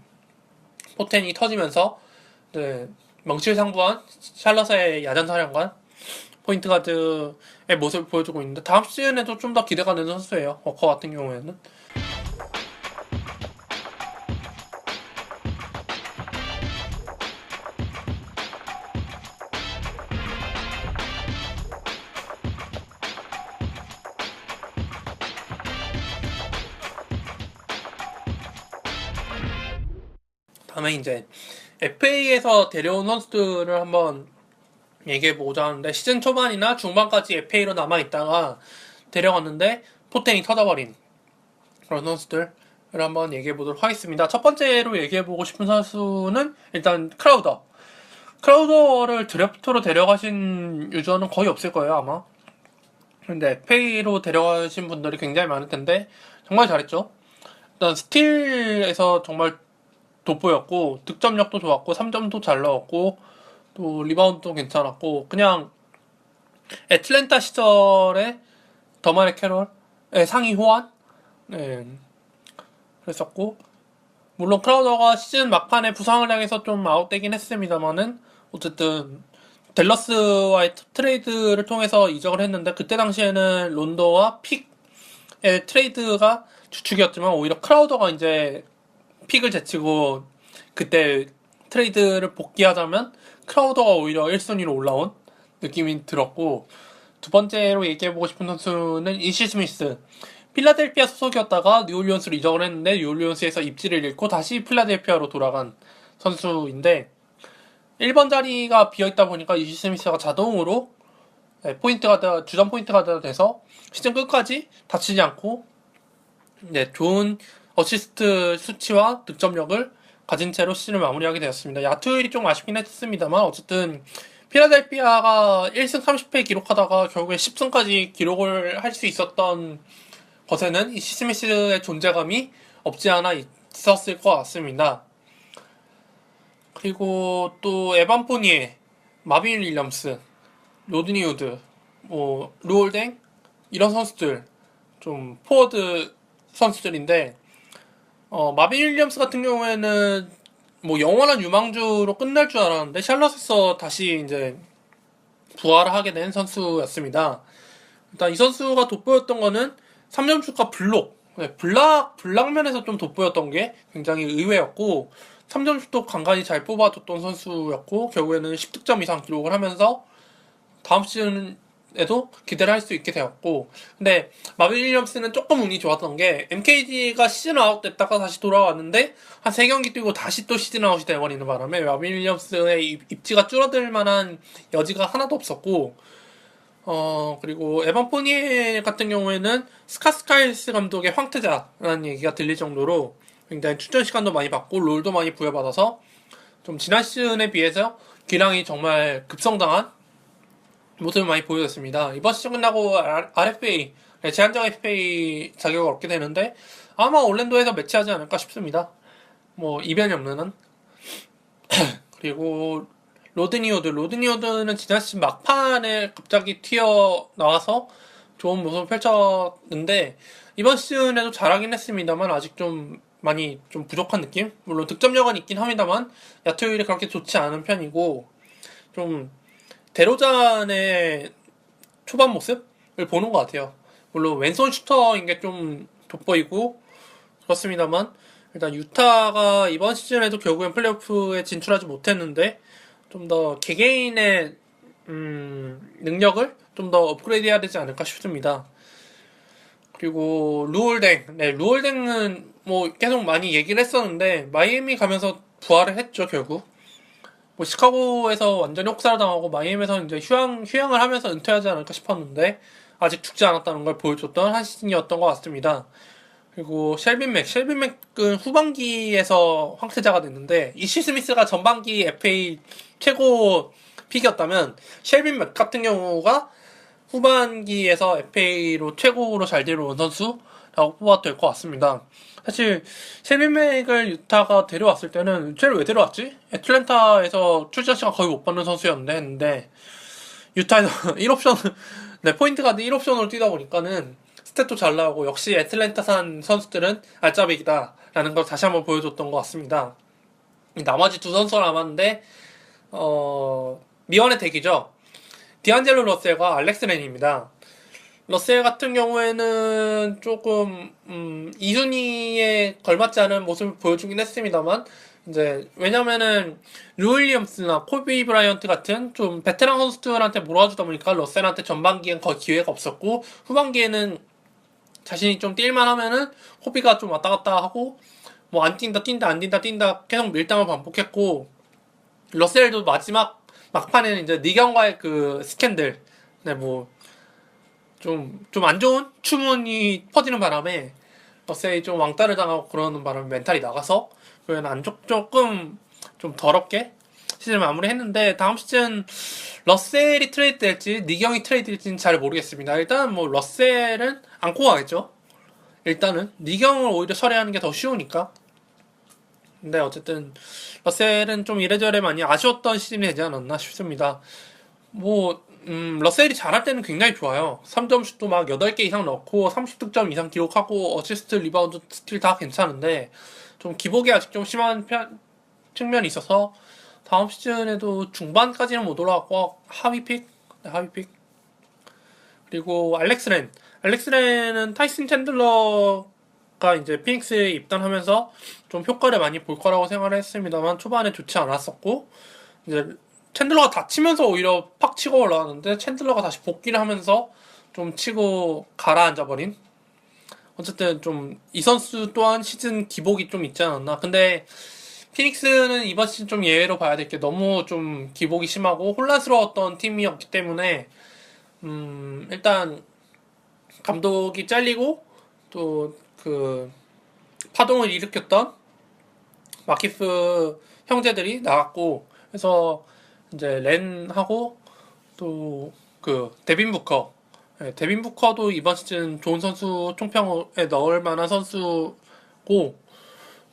포텐이 터지면서 명실상부한 샬럿의 야전 사령관 포인트 가드의 모습을 보여주고 있는데, 다음 시즌에도 좀 더 기대가 되는 선수예요. 워커 같은 경우에는. 다음에 이제 FA에서 데려온 선수들을 한번 얘기해보고자 하는데, 시즌 초반이나 중반까지 FA로 남아있다가 데려갔는데 포텐이 터져버린 그런 선수들을 한번 얘기해보도록 하겠습니다. 첫 번째로 얘기해보고 싶은 선수는 일단 크라우더를 드래프트로 데려가신 유저는 거의 없을 거예요, 아마. 근데 FA로 데려가신 분들이 굉장히 많을 텐데 정말 잘했죠. 일단 스틸에서 정말 돋보였고, 득점력도 좋았고, 3점도 잘 넣었고, 또 리바운드도 괜찮았고, 그냥 애틀랜타 시절에 더마리 캐롤의 상위 호환 그랬었고, 물론 크라우더가 시즌 막판에 부상을 당해서 좀 아웃되긴 했습니다만은 어쨌든 댈러스와의 트레이드를 통해서 이적을 했는데, 그때 당시에는 론도와 픽의 트레이드가 주축이었지만 오히려 크라우더가 이제 픽을 제치고 그때 트레이드를 복귀하자면 크라우더가 오히려 1순위로 올라온 느낌이 들었고, 두 번째로 얘기해보고 싶은 선수는 이시 스미스. 필라델피아 소속이었다가 뉴올리언스로 이적을 했는데 뉴올리언스에서 입지를 잃고 다시 필라델피아로 돌아간 선수인데, 1번 자리가 비어있다 보니까 이시 스미스가 자동으로 주전 포인트 가드가 돼서 시즌 끝까지 다치지 않고 좋은 어시스트 수치와 득점력을 가진 채로 시즌을 마무리하게 되었습니다. 야투율이 좀 아쉽긴 했습니다만 어쨌든 필라델피아가 1승 30패 기록하다가 결국에 10승까지 기록을 할 수 있었던 것에는 이 시스미스의 존재감이 없지 않아 있었을 것 같습니다. 그리고 또 에반 포니에, 마빈 윌리엄스, 로드니 우드, 루올댕 이런 선수들, 좀 포워드 선수들인데, 마빈 윌리엄스 같은 경우에는 뭐 영원한 유망주로 끝날 줄 알았는데 샬럿에서 다시 이제 부활을 하게 된 선수였습니다. 일단 이 선수가 돋보였던 거는 3점슛과 블락면에서 좀 돋보였던 게 굉장히 의외였고, 3점슛도 간간히 잘 뽑아줬던 선수였고, 결국에는 10득점 이상 기록을 하면서 다음 시즌에도 기대를 할 수 있게 되었고, 근데 마빈 윌리엄스는 조금 운이 좋았던 게 MKG가 시즌 아웃 됐다가 다시 돌아왔는데 한 3경기 뛰고 다시 또 시즌 아웃이 돼버리는 바람에 마빈 윌리엄스의 입지가 줄어들 만한 여지가 하나도 없었고, 그리고 에반 포니에 같은 경우에는 스카스카일스 감독의 황태자라는 얘기가 들릴 정도로 굉장히 출전 시간도 많이 받고 롤도 많이 부여받아서 좀 지난 시즌에 비해서 기량이 정말 급성장한 모습을 많이 보여줬습니다. 이번 시즌 끝나고 RFA, 제한적 FA 자격을 얻게 되는데 아마 올랜도에서 매치하지 않을까 싶습니다. 뭐 이변이 없는 한. 그리고 로드니오드는 지난 시즌 막판에 갑자기 튀어나와서 좋은 모습을 펼쳤는데 이번 시즌에도 잘하긴 했습니다만 아직 좀 많이 좀 부족한 느낌? 물론 득점력은 있긴 합니다만 야투율이 그렇게 좋지 않은 편이고 좀 데로잔의 초반 모습을 보는 것 같아요. 물론 왼손 슈터인 게 좀 돋보이고 그렇습니다만 일단 유타가 이번 시즌에도 결국엔 플레이오프에 진출하지 못했는데 좀 더 개개인의 능력을 좀 더 업그레이드해야 되지 않을까 싶습니다. 그리고 루올댕은 뭐 계속 많이 얘기를 했었는데 마이애미 가면서 부활을 했죠 결국. 뭐 시카고에서 완전히 혹사당하고 마이애미에서 이제 휴양을 하면서 은퇴하지 않을까 싶었는데 아직 죽지 않았다는 걸 보여줬던 한 시즌이었던 것 같습니다. 그리고 셸빈맥은 후반기에서 황태자가 됐는데 이시 스미스가 전반기 FA 최고 픽이었다면 셸빈맥 같은 경우가 후반기에서 FA로 최고로 잘 데려온 선수라고 뽑아도 될 것 같습니다. 사실 셸빈맥을 유타가 데려왔을 때는 쟤를 왜 데려왔지? 애틀랜타에서 출전 시간 거의 못 받는 선수였는데 했는데 유타에서 1옵션 포인트 가드 1옵션으로 뛰다 보니까는 스탯도 잘 나오고 역시 애틀랜타산 선수들은 알짜배기다 라는 걸 다시 한번 보여줬던 것 같습니다. 나머지 두 선수가 남았는데 미완의 대기죠. 디안젤로 러셀과 알렉스 렌입니다. 러셀 같은 경우에는 조금 2순위에 걸맞지 않은 모습을 보여주긴 했습니다만 이제 왜냐면은 루 윌리엄스나 코비 브라이언트 같은 좀 베테랑 선수들한테 몰아주다 보니까 러셀한테 전반기엔 거의 기회가 없었고 후반기에는 자신이 좀 뛸만 하면은 코비가 좀 왔다 갔다 하고 뭐 안 뛴다 안 뛴다 계속 밀당을 반복했고 러셀도 마지막 막판에는 이제 니경과의 그 스캔들 뭐 좀 안 좋은 추문이 퍼지는 바람에 러셀이 좀 왕따를 당하고 그러는 바람에 멘탈이 나가서 그는 조금 좀 더럽게 시즌을 마무리했는데 다음 시즌 러셀이 트레이드 될지 니경이 트레이드 될지는 잘 모르겠습니다. 일단 뭐 러셀은 안고 가겠죠. 일단은 니경을 오히려 처리하는 게 더 쉬우니까. 근데 어쨌든 러셀은 좀 이래저래 많이 아쉬웠던 시즌이 되지 않았나 싶습니다. 뭐 러셀이 잘할 때는 굉장히 좋아요. 3점슛도 막 8개 이상 넣고 30득점 이상 기록하고 어시스트, 리바운드, 스틸 다 괜찮은데 좀 기복이 아직 좀 심한 측면이 있어서 다음 시즌에도 중반까지는 못 올라가고 하위픽. 그리고 알렉스렌은 타이슨 챈들러가 이제 피닉스에 입단하면서 좀 효과를 많이 볼 거라고 생각을 했습니다만 초반에 좋지 않았었고 이제 챈들러가 다치면서 오히려 팍 치고 올라왔는데 챈들러가 다시 복귀를 하면서 좀 치고 가라앉아버린. 어쨌든 좀 이 선수 또한 시즌 기복이 좀 있지 않았나. 근데 피닉스는 이번 시즌 좀 예외로 봐야 될 게 너무 좀 기복이 심하고 혼란스러웠던 팀이었기 때문에 일단 감독이 잘리고 또 그 파동을 일으켰던 마키스 형제들이 나갔고 해서 이제 렌하고 또 그 데빈 부커도 이번 시즌 좋은 선수 총평에 넣을 만한 선수고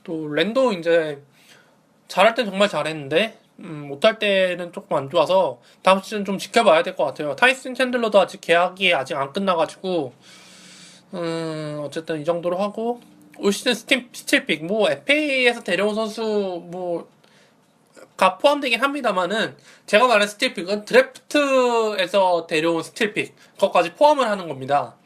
또 렌도 이제 잘할 땐 정말 잘했는데 못할 때는 조금 안 좋아서 다음 시즌 좀 지켜봐야 될 것 같아요. 타이슨 챈들러도 아직 계약이 아직 안 끝나가지고 어쨌든 이 정도로 하고 올 시즌 스틸픽 뭐 FA에서 데려온 선수 뭐가 포함되긴 합니다만은 제가 말한 스틸픽은 드래프트에서 데려온 스틸픽 그것까지 포함을 하는 겁니다.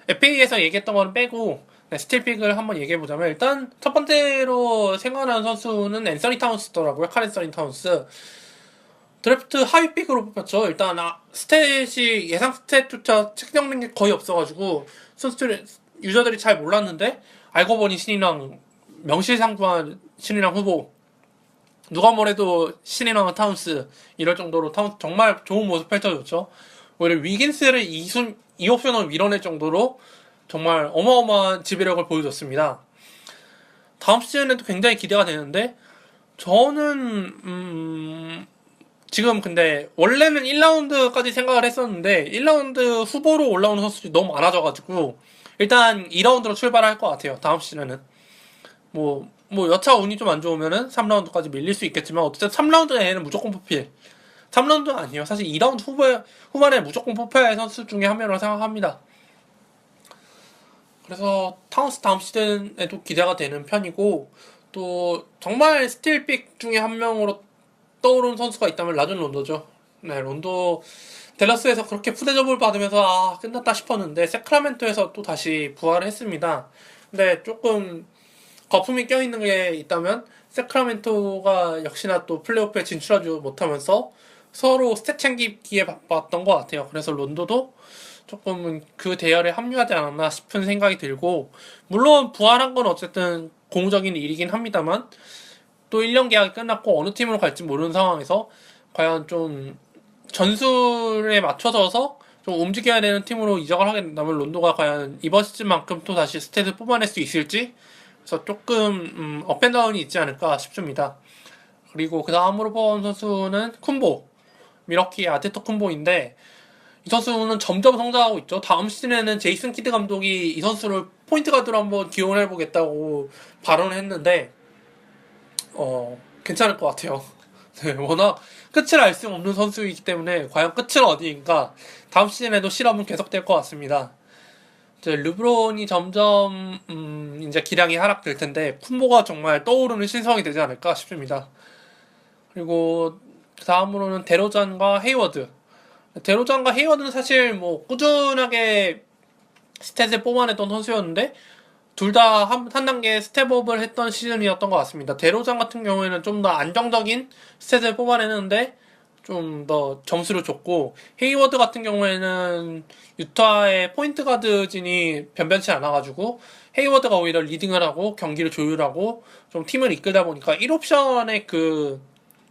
FA에서 얘기했던 거는 빼고 스틸픽을 한번 얘기해보자면 일단 첫 번째로 생각나는 선수는 앤서니 타운스더라고요. 칼 앤서니 타운스. 드래프트 하위픽으로 뽑혔죠. 일단 스탯이 예상 스탯조차 측정된 게 거의 없어가지고 유저들이 잘 몰랐는데 알고 보니 명실상부한 신인왕 후보. 누가 뭐래도 신인왕은 타운스 이럴 정도로 타운스 정말 좋은 모습 펼쳐줬죠. 오히려 위긴스를 2옵션으로 밀어낼 정도로 정말 어마어마한 지배력을 보여줬습니다. 다음 시즌에도 굉장히 기대가 되는데 저는 지금 근데 원래는 1라운드까지 생각을 했었는데 1라운드 후보로 올라오는 선수들이 너무 많아져가지고 일단 2라운드로 출발할 것 같아요. 다음 시즌에는 뭐 뭐 여차 운이 좀 안 좋으면은 3라운드까지 밀릴 수 있겠지만 어쨌든 3라운드는 얘는 무조건 뽑힐 3라운드는 아니에요. 사실 2라운드 후반에 무조건 뽑혀야 할 선수 중에 한 명이라고 생각합니다. 그래서 타운스 다음 시즌에도 기대가 되는 편이고 또 정말 스틸픽 중에 한 명으로 떠오르는 선수가 있다면 라존 론도죠. 네, 론도 댈러스에서 그렇게 푸대접을 받으면서 끝났다 싶었는데 세크라멘토에서 또 다시 부활을 했습니다. 근데 조금 거품이 껴있는 게 있다면 세크라멘토가 역시나 또 플레이오프에 진출하지 못하면서 서로 스탯 챙기기에 바빴던 것 같아요. 그래서 론도도 조금 그 대열에 합류하지 않았나 싶은 생각이 들고 물론 부활한 건 어쨌든 고무적인 일이긴 합니다만 또 1년 계약이 끝났고 어느 팀으로 갈지 모르는 상황에서 과연 좀 전술에 맞춰져서 좀 움직여야 되는 팀으로 이적을 하게 된다면 론도가 과연 이번 시즌만큼 또 다시 스탯을 뽑아낼 수 있을지 그래서 조금 업앤다운이 있지 않을까 싶습니다. 그리고 그 다음으로 뽑은 선수는 쿤보 미러키의 아테토 쿤보인데 이 선수는 점점 성장하고 있죠. 다음 시즌에는 제이슨 키드 감독이 이 선수를 포인트 가드로 한번 기용을 해보겠다고 발언을 했는데 괜찮을 것 같아요. 네, 워낙 끝을 알 수 없는 선수이기 때문에 과연 끝은 어디인가 다음 시즌에도 실험은 계속될 것 같습니다. 이제 르브론이 점점 이제 기량이 하락될 텐데 쿤보가 정말 떠오르는 신성이 되지 않을까 싶습니다. 그리고 그 다음으로는 데로잔과 헤이워드. 데로잔과 헤이워드는 사실 뭐 꾸준하게 스탯을 뽑아냈던 선수였는데 둘 다 한 단계 스텝업을 했던 시즌이었던 것 같습니다. 데로잔 같은 경우에는 좀 더 안정적인 스탯을 뽑아내는데 좀 더 점수를 줬고 헤이워드 같은 경우에는 유타의 포인트 가드진이 변변치 않아가지고 헤이워드가 오히려 리딩을 하고 경기를 조율하고 좀 팀을 이끌다 보니까 1옵션의 그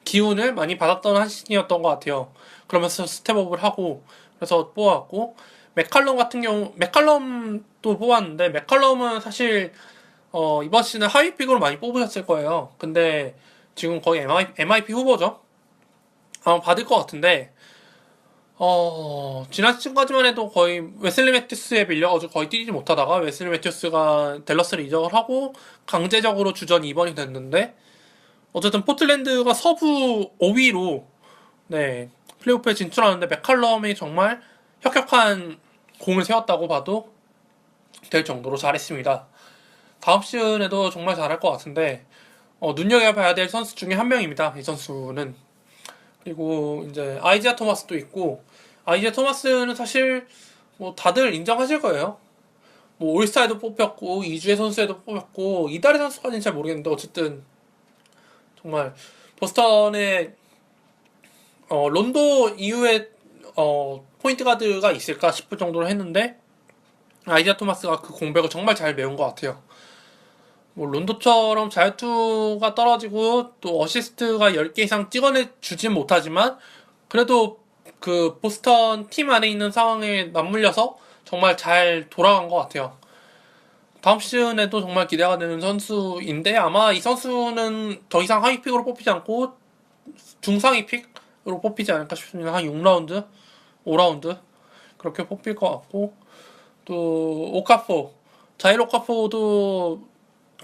기운을 많이 받았던 한 시즌이었던 것 같아요. 그러면서 스텝업을 하고 그래서 뽑았고 맥칼럼 같은 경우 맥칼럼도 뽑았는데 맥칼럼은 사실 이번 시즌 하위 픽으로 많이 뽑으셨을 거예요. 근데 지금 거의 MIP 후보죠. 아마 받을 것 같은데 지난 시즌까지만 해도 거의 웨슬리 매튜스에 밀려가지고 거의 뛰지 못하다가 웨슬리 매튜스가 댈러스를 이적을 하고 강제적으로 주전 2번이 됐는데 어쨌든 포틀랜드가 서부 5위로 네 플레이오프에 진출하는데 맥칼럼이 정말 혁혁한 공을 세웠다고 봐도 될 정도로 잘했습니다. 다음 시즌에도 정말 잘할 것 같은데 눈여겨봐야 될 선수 중에 한 명입니다. 이 선수는. 그리고 이제 아이지아 토마스도 있고 아이지아 토마스는 사실 뭐 다들 인정하실 거예요. 뭐 올스타에도 뽑혔고 2주의 선수에도 뽑혔고 이달의 선수까지는 잘 모르겠는데 어쨌든 정말 보스턴의 론도 이후에 포인트 가드가 있을까 싶을 정도로 했는데 아이지아 토마스가 그 공백을 정말 잘 메운 것 같아요. 뭐 론도처럼 자유투가 떨어지고 또 어시스트가 10개 이상 찍어내주진 못하지만 그래도 그 보스턴 팀 안에 있는 상황에 맞물려서 정말 잘 돌아간 것 같아요. 다음 시즌에도 정말 기대가 되는 선수인데 아마 이 선수는 더 이상 하위 픽으로 뽑히지 않고 중상위 픽으로 뽑히지 않을까 싶습니다. 한 6라운드, 5라운드 그렇게 뽑힐 것 같고 또 오카포, 자일 오카포도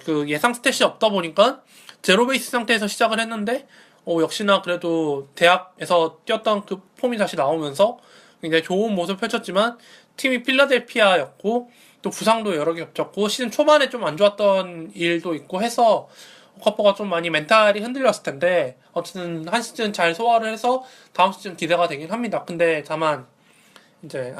그 예상 스탯이 없다 보니까 제로 베이스 상태에서 시작을 했는데 역시나 그래도 대학에서 뛰었던 그 폼이 다시 나오면서 굉장히 좋은 모습을 펼쳤지만 팀이 필라델피아였고 또 부상도 여러 개 겹쳤고 시즌 초반에 좀 안 좋았던 일도 있고 해서 오카포가 좀 많이 멘탈이 흔들렸을 텐데 어쨌든 한 시즌 잘 소화를 해서 다음 시즌 기대가 되긴 합니다. 근데 다만 이제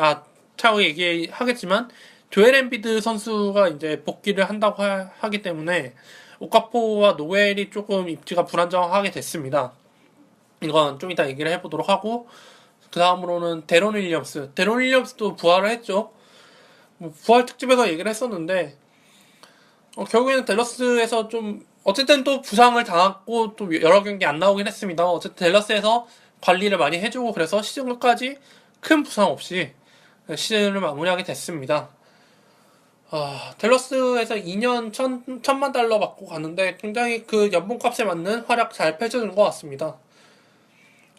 차후 얘기하겠지만 조엘 엠비드 선수가 이제 복귀를 한다고 하기 때문에 오카포와 노엘이 조금 입지가 불안정하게 됐습니다. 이건 좀 이따 얘기를 해보도록 하고 그 다음으로는 데론 윌리엄스. 데론 윌리엄스도 부활을 했죠. 부활 특집에서 얘기를 했었는데 결국에는 댈러스에서 좀 어쨌든 또 부상을 당했고 또 여러 경기 안 나오긴 했습니다. 어쨌든 댈러스에서 관리를 많이 해주고 그래서 시즌 끝까지 큰 부상 없이 시즌을 마무리하게 됐습니다. 댈러스에서 2년 1,000만 달러 받고 갔는데 굉장히 그 연봉값에 맞는 활약 잘 펼쳐준 것 같습니다.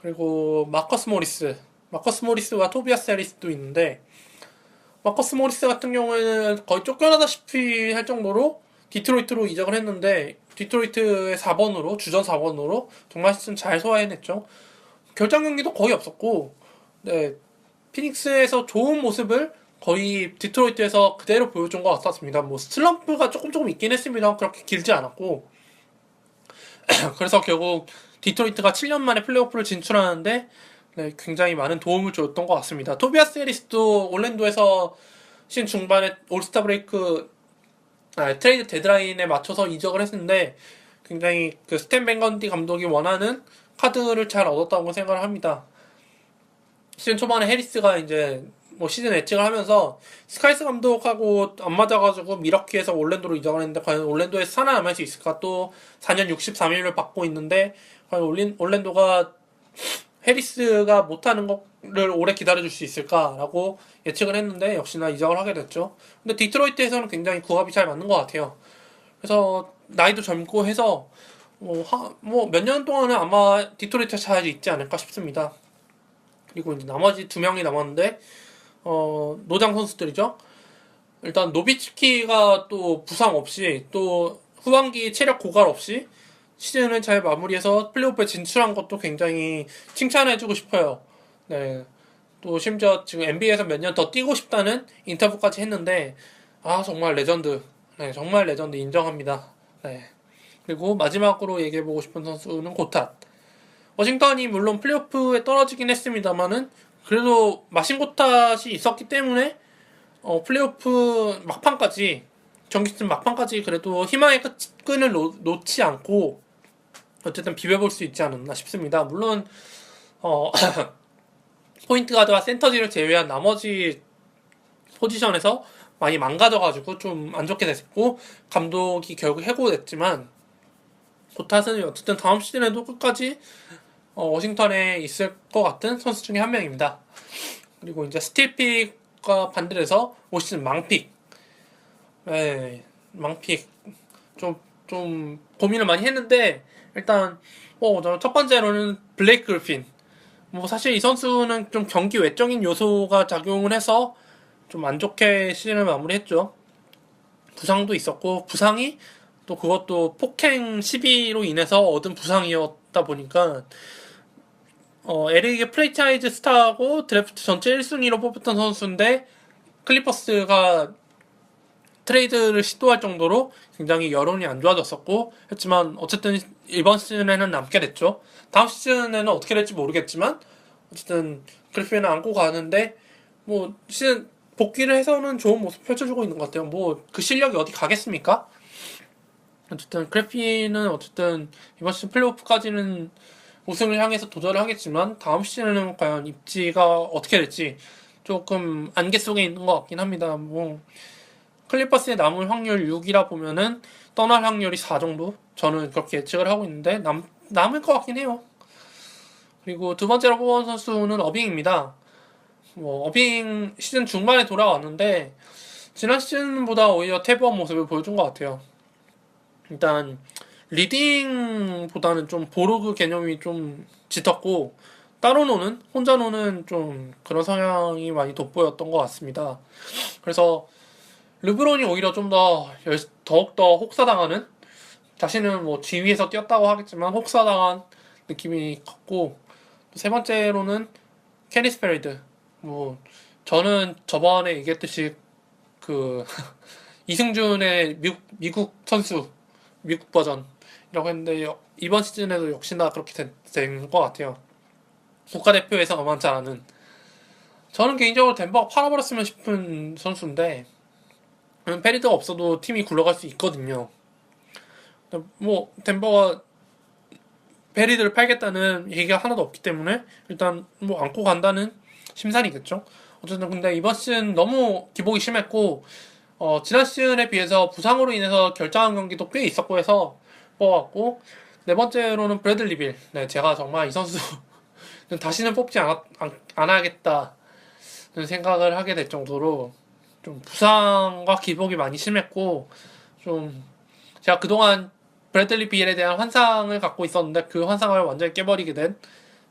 그리고 마커스 모리스와 토비아스 해리스도 있는데 마커스 모리스 같은 경우에는 거의 쫓겨나다시피 할 정도로 디트로이트로 이적을 했는데 디트로이트의 4번으로 주전 4번으로 정말 시즌 잘 소화해냈죠. 결장 경기도 거의 없었고, 네, 피닉스에서 좋은 모습을 거의 디트로이트에서 그대로 보여준 것 같았습니다. 뭐 슬럼프가 조금 있긴 했습니다. 그렇게 길지 않았고, 그래서 결국 디트로이트가 7년 만에 플레이오프를 진출하는데 네, 굉장히 많은 도움을 줬던 것 같습니다. 토비아스 해리스도 올랜도에서 시즌 중반에 올스타 브레이크 트레이드 데드라인에 맞춰서 이적을 했는데 굉장히 그 스탠 벤건디 감독이 원하는 카드를 잘 얻었다고 생각을 합니다. 시즌 초반에 해리스가 이제 뭐 시즌 예측을 하면서 스카이스 감독하고 안 맞아가지고 미러키에서 올랜도로 이적을 했는데 과연 올랜도에서 살아남을 수 있을까? 또 4년 63일을 받고 있는데 과연 올랜도가 해리스가 못하는 거를 오래 기다려줄 수 있을까라고 예측을 했는데 역시나 이적을 하게 됐죠. 근데 디트로이트에서는 굉장히 궁합이 잘 맞는 것 같아요. 그래서 나이도 젊고 해서 뭐 몇 년 동안은 아마 디트로이트 잘 있지 않을까 싶습니다. 그리고 이제 나머지 두 명이 남았는데 노장 선수들이죠. 일단 노비츠키가 또 부상 없이 또 후반기 체력 고갈 없이 시즌을 잘 마무리해서 플레이오프에 진출한 것도 굉장히 칭찬해주고 싶어요. 네. 또 심지어 지금 NBA에서 몇 년 더 뛰고 싶다는 인터뷰까지 했는데 정말 레전드. 네, 정말 레전드 인정합니다. 네. 그리고 마지막으로 얘기해보고 싶은 선수는 고탓. 워싱턴이 물론 플레이오프에 떨어지긴 했습니다만은 그래도 마신 고탓이 있었기 때문에 플레이오프 막판까지 정규 시즌 막판까지 그래도 희망의 끈을 놓지 않고 어쨌든 비벼볼 수 있지 않았나 싶습니다. 물론 포인트 가드와 센터지를 제외한 나머지 포지션에서 많이 망가져가지고 좀 안 좋게 됐고 감독이 결국 해고됐지만 고탓은 어쨌든 다음 시즌에도 끝까지 워싱턴에 있을 것 같은 선수 중에 한 명입니다. 그리고 이제 스틸픽과 반대로 해서 올 시즌 망픽. 네, 망픽. 좀 고민을 많이 했는데 일단 첫 번째로는 블레이크 그리핀. 뭐 사실 이 선수는 좀 경기 외적인 요소가 작용을 해서 좀 안 좋게 시즌을 마무리했죠. 부상도 있었고 부상이 또 그것도 폭행 시비로 인해서 얻은 부상이었다 보니까 LA의 프랜차이즈 스타하고 드래프트 전체 1순위로 뽑혔던 선수인데 클리퍼스가 트레이드를 시도할 정도로 굉장히 여론이 안 좋아졌었고 했지만 어쨌든 이번 시즌에는 남게 됐죠. 다음 시즌에는 어떻게 될지 모르겠지만 어쨌든 그리핀을 안고 가는데 뭐 시즌 복귀를 해서는 좋은 모습 펼쳐주고 있는 것 같아요. 뭐 그 실력이 어디 가겠습니까? 어쨌든 그래핀은 어쨌든 이번 시즌 플레이오프까지는 우승을 향해서 도전을 하겠지만 다음 시즌에는 과연 입지가 어떻게 될지 조금 안개 속에 있는 것 같긴 합니다. 뭐 클리퍼스에 남을 확률 6이라 보면은 떠날 확률이 4 정도? 저는 그렇게 예측을 하고 있는데 남을 것 같긴 해요. 그리고 두 번째로 뽑은 선수는 어빙입니다. 어빙 시즌 중반에 돌아왔는데 지난 시즌보다 오히려 태보한 모습을 보여준 것 같아요. 일단 리딩보다는 좀 보로그 개념이 좀 짙었고 따로 노는 혼자 노는 좀 그런 성향이 많이 돋보였던 것 같습니다. 그래서 르브론이 오히려 좀 더욱더 혹사당하는 자신은 뭐 지위에서 뛰었다고 하겠지만 혹사당한 느낌이 컸고 세 번째로는 캐니스 페리드. 뭐 저는 저번에 얘기했듯이 그 이승준의 미국 선수 미국 버전이라고 했는데 이번 시즌에도 역시나 그렇게 된 것 같아요. 국가대표에서만 잘하는. 저는 개인적으로 덴버가 팔아버렸으면 싶은 선수인데 페리드가 없어도 팀이 굴러갈 수 있거든요. 뭐 덴버가 페리드를 팔겠다는 얘기가 하나도 없기 때문에 일단 뭐 안고 간다는 심산이겠죠. 어쨌든 근데 이번 시즌 너무 기복이 심했고 지난 시즌에 비해서 부상으로 인해서 결장한 경기도 꽤 있었고 해서 뽑았고 네 번째로는 브래들리 빌. 네, 제가 정말 이 선수 다시는 뽑지 않아야겠다 생각을 하게 될 정도로 좀 부상과 기복이 많이 심했고 좀 제가 그동안 브래들리 빌에 대한 환상을 갖고 있었는데 그 환상을 완전히 깨버리게 된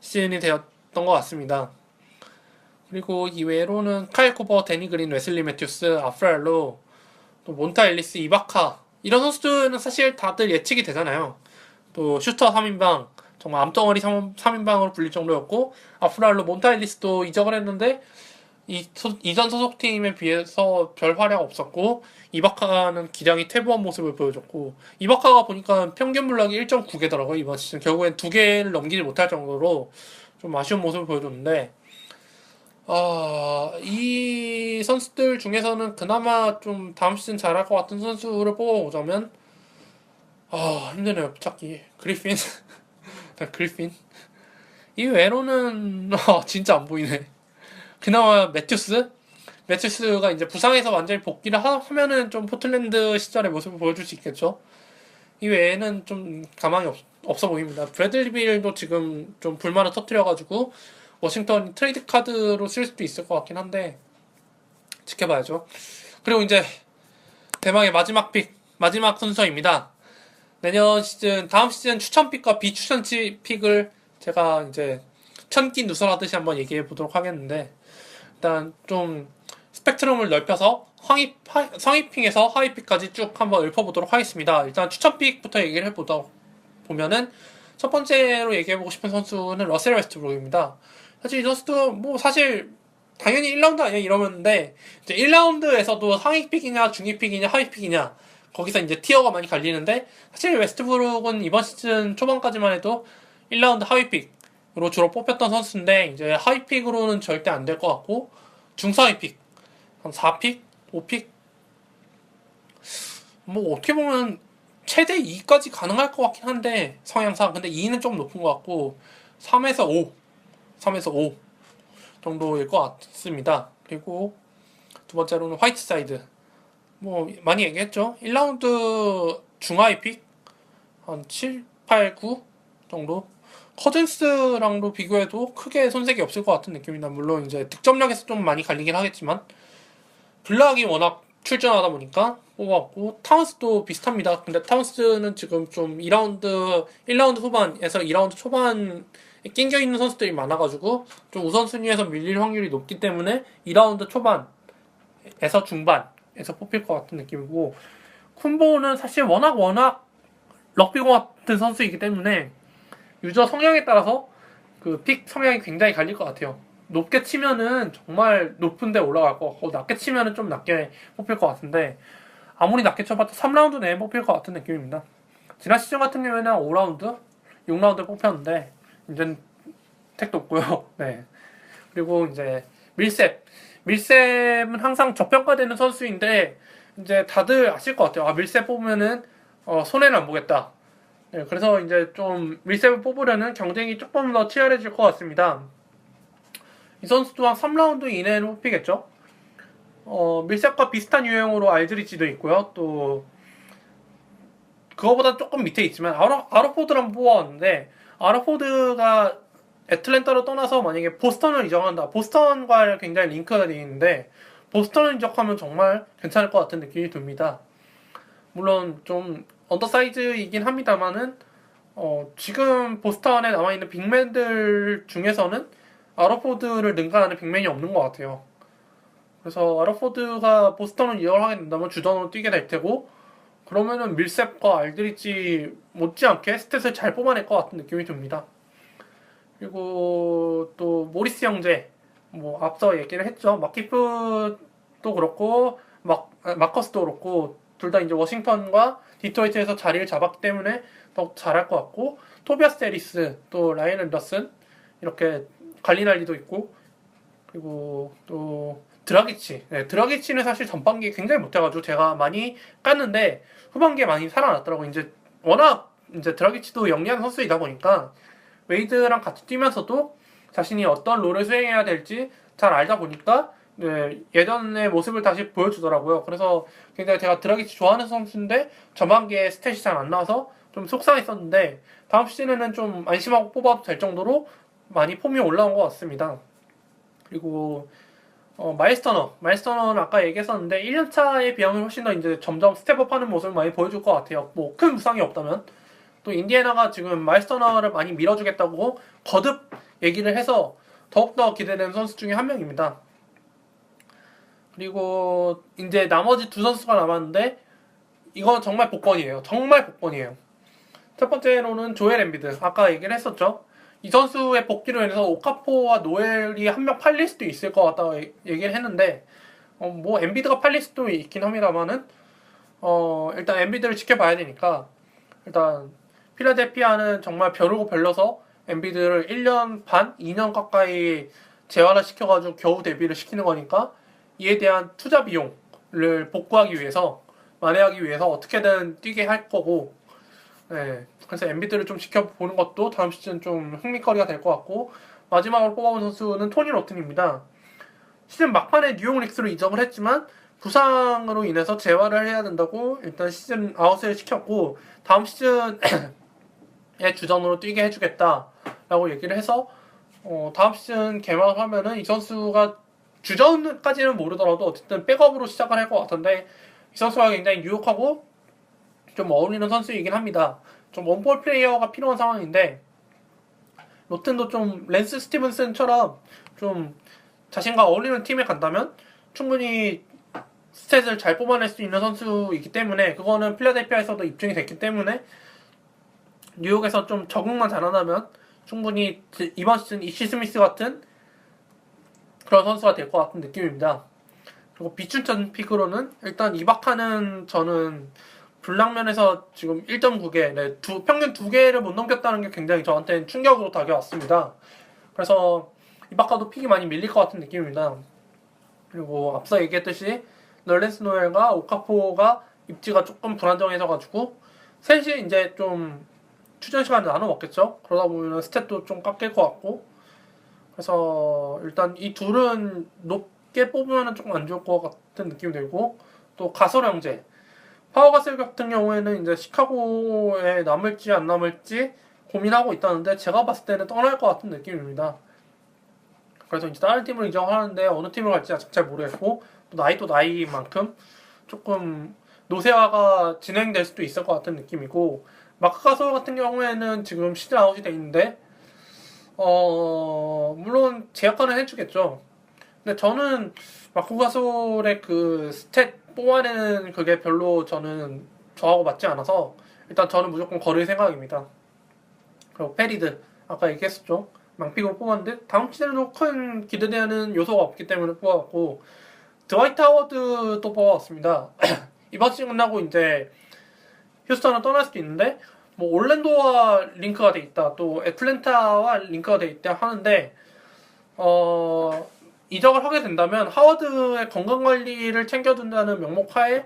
시즌이 되었던 것 같습니다. 그리고 이외로는 카일 쿠버, 데니 그린, 웨슬리 매튜스, 아프렐로, 또 몬타 엘리스, 이바카 이런 선수들은 사실 다들 예측이 되잖아요. 또 슈터 3인방, 정말 암덩어리 3인방으로 불릴 정도였고, 아프랄로 몬타일리스도 이적을 했는데 이전 소속팀에 비해서 별 활약 없었고, 이바카는 기량이 퇴보한 모습을 보여줬고, 이바카가 보니까 평균 블락이 1.9개더라고요. 이번 시즌 결국엔 2개를 넘기지 못할 정도로 좀 아쉬운 모습을 보여줬는데, 이 선수들 중에서는 그나마 좀 다음 시즌 잘할 것 같은 선수를 뽑아보자면, 힘드네요 찾기. 그리핀. 그리핀 이 외로는 진짜 안 보이네. 그나마 매튜스가 이제 부상에서 완전히 복귀를 하면은 좀 포틀랜드 시절의 모습을 보여줄 수 있겠죠. 이 외에는 좀 가망이 없어 보입니다. 브래들리 빌도 지금 좀 불만을 터뜨려가지고 워싱턴 트레이드 카드로 쓸 수도 있을 것 같긴 한데 지켜봐야죠. 그리고 이제 대망의 마지막 순서입니다. 내년 시즌, 다음 시즌 추천픽과 비추천 픽을 제가 이제 천기 누설하듯이 한번 얘기해 보도록 하겠는데, 일단 좀 스펙트럼을 넓혀서 상위픽에서 하위픽까지 쭉 한번 읊어보도록 하겠습니다. 일단 추천픽부터 얘기를 해보다 보면은 첫 번째로 얘기해보고 싶은 선수는 러셀 웨스트브룩입니다. 사실 이 선수도 뭐 사실 당연히 1라운드 아니야 이러는데 이제 1라운드에서도 상위픽이냐 중위픽이냐 하위픽이냐 거기서 이제 티어가 많이 갈리는데, 사실 웨스트브룩은 이번 시즌 초반까지만 해도 1라운드 하위픽으로 주로 뽑혔던 선수인데, 이제 하위픽으로는 절대 안 될 것 같고 중상위픽 한 4픽? 5픽? 뭐 어떻게 보면 최대 2까지 가능할 것 같긴 한데 성향상, 근데 2는 좀 높은 것 같고 3에서 5 정도일 것 같습니다. 그리고 두 번째로는 화이트사이드, 뭐 많이 얘기했죠. 1라운드 중하위 픽 한 7, 8, 9 정도. 커즌스랑도 비교해도 크게 손색이 없을 것 같은 느낌이다. 물론 이제 득점력에서 좀 많이 갈리긴 하겠지만 블락이 워낙 출전하다 보니까 뽑았고, 타운스도 비슷합니다. 근데 타운스는 지금 좀 1라운드 후반에서 2라운드 초반에 낑겨 있는 선수들이 많아가지고 좀 우선순위에서 밀릴 확률이 높기 때문에 2라운드 초반에서 중반에서 뽑힐 것 같은 느낌이고, 쿤보는 사실 워낙 럭비공 같은 선수이기 때문에 유저 성향에 따라서 그 픽 성향이 굉장히 갈릴 것 같아요. 높게 치면은 정말 높은 데 올라갈 것 같고, 낮게 치면은 좀 낮게 뽑힐 것 같은데, 아무리 낮게 쳐봐도 3라운드 내에 뽑힐 것 같은 느낌입니다. 지난 시즌 같은 경우에는 5라운드? 6라운드 뽑혔는데 이제는 택도 없고요. 네. 그리고 이제 밀셉은 항상 저평가되는 선수인데 이제 다들 아실 것 같아요. 밀셉 뽑으면은 손해는 안 보겠다. 네, 그래서 이제 좀 밀셉을 뽑으려는 경쟁이 조금 더 치열해질 것 같습니다. 이 선수도 한 3라운드 이내에는 뽑히겠죠. 밀셉과 비슷한 유형으로 알드리치도 있고요. 또 그거보다 조금 밑에 있지만 아로포드를 한번 뽑아왔는데, 아로포드가 애틀랜타로 떠나서 만약에 보스턴을 이적한다. 보스턴과 굉장히 링크가 되어 있는데 보스턴을 이적하면 정말 괜찮을 것 같은 느낌이 듭니다. 물론 좀 언더사이즈이긴 합니다만은 지금 보스턴에 남아있는 빅맨들 중에서는 아로포드를 능가하는 빅맨이 없는 것 같아요. 그래서 아로포드가 보스턴을 이적을 하게 된다면 주전으로 뛰게 될 테고, 그러면은 밀셉과 알드리치 못지않게 스탯을 잘 뽑아낼 것 같은 느낌이 듭니다. 그리고 또 모리스 형제, 뭐 앞서 얘기를 했죠. 마키프도 그렇고 마커스도 그렇고 둘 다 이제 워싱턴과 디트로이트에서 자리를 잡았기 때문에 더욱 잘할 것 같고, 토비아스 해리스, 또 라이언 앤더슨, 이렇게 갈리날리도 있고, 그리고 또 드라기치는 사실 전반기에 굉장히 못해가지고 제가 많이 깠는데 후반기에 많이 살아났더라고. 이제 워낙 이제 드라기치도 영리한 선수이다 보니까 웨이드랑 같이 뛰면서도 자신이 어떤 롤을 수행해야 될지 잘 알다 보니까 예전의 모습을 다시 보여주더라고요. 그래서 굉장히 제가 드라기치 좋아하는 선수인데 전반기에 스탯이 잘 안 나와서 좀 속상했었는데, 다음 시즌에는 좀 안심하고 뽑아도 될 정도로 많이 폼이 올라온 것 같습니다. 그리고 마일스 터너는 아까 얘기했었는데 1년차에 비하면 훨씬 더 이제 점점 스텝업하는 모습을 많이 보여줄 것 같아요. 뭐 큰 부상이 없다면. 또 인디애나가 지금 마일스 터너를 많이 밀어주겠다고 거듭 얘기를 해서 더욱더 기대되는 선수 중에 한 명입니다. 그리고 이제 나머지 두 선수가 남았는데 이건 정말 복권이에요. 정말 복권이에요. 첫 번째로는 조엘 엠비드. 아까 얘기를 했었죠. 이 선수의 복귀로 인해서 오카포와 노엘이 한 명 팔릴 수도 있을 것 같다고 얘기를 했는데 뭐 엠비드가 팔릴 수도 있긴 합니다만은 일단 엠비드를 지켜봐야 되니까 일단 필라델피아는 정말 벼르고 별러서 엠비드를 1년 반, 2년 가까이 재활을 시켜가지고 겨우 데뷔를 시키는 거니까 이에 대한 투자 비용을 복구하기 위해서 만회하기 위해서 어떻게든 뛰게 할 거고 네, 그래서 엠비드를 좀 지켜보는 것도 다음 시즌 좀 흥미거리가 될 것 같고 마지막으로 뽑아온 선수는 토니 로튼입니다. 시즌 막판에 뉴욕 닉스로 이적을 했지만 부상으로 인해서 재활을 해야 된다고 일단 시즌 아웃을 시켰고 다음 시즌에 주전으로 뛰게 해주겠다라고 얘기를 해서 다음 시즌 개막을 하면은 이 선수가 주전까지는 모르더라도 어쨌든 백업으로 시작을 할 것 같은데 이 선수가 굉장히 유혹하고 좀 어울리는 선수이긴 합니다. 좀 원볼 플레이어가 필요한 상황인데 로튼도 좀 랜스 스티븐슨처럼 좀 자신과 어울리는 팀에 간다면 충분히 스탯을 잘 뽑아낼 수 있는 선수이기 때문에 그거는 필라델피아에서도 입증이 됐기 때문에 뉴욕에서 좀 적응만 잘한다면 충분히 이번 시즌 이시 스미스 같은 그런 선수가 될 것 같은 느낌입니다. 그리고 비춘천 픽으로는 일단 이바카는 저는 불락면에서 지금 1.9개, 네, 평균 2개를 못 넘겼다는 게 굉장히 저한테는 충격으로 다가왔습니다. 그래서 이바카도 픽이 많이 밀릴 것 같은 느낌입니다. 그리고 앞서 얘기했듯이 널렌스 노엘과 오카포가 입지가 조금 불안정해져가지고 셋이 이제 좀 출전 시간을 나눠 먹겠죠. 그러다 보면 스탯도 좀 깎일 것 같고 그래서 일단 이 둘은 높게 뽑으면 조금 안 좋을 것 같은 느낌이 들고 또 가솔 형제 파워가슬 같은 경우에는 이제 시카고에 남을지 안 남을지 고민하고 있다는데 제가 봤을 때는 떠날 것 같은 느낌입니다. 그래서 이제 다른 팀을 이적하는데 어느 팀을 갈지 아직 잘 모르겠고 또 나이도 나이만큼 조금 노쇠화가 진행될 수도 있을 것 같은 느낌이고 마크 가솔 같은 경우에는 지금 시즌 아웃이 돼 있는데 물론 제약화는 해주겠죠. 근데 저는 마크 가솔의 그 스탯 뽑아내는 그게 별로 저는 저하고 맞지 않아서 일단 저는 무조건 거를 생각입니다. 그리고 페리드 아까 얘기했었죠. 망픽으로 뽑았는데 다음 시즌에도 큰 기대되는 요소가 없기 때문에 뽑아왔고 드와이트 하워드도 뽑아왔습니다. 이번 시즌 끝나고 이제 휴스턴은 떠날 수도 있는데 뭐 올랜도와 링크가 돼 있다 또 애틀랜타와 링크가 돼 있다 하는데 이적을 하게 된다면 하워드의 건강관리를 챙겨준다는 명목하에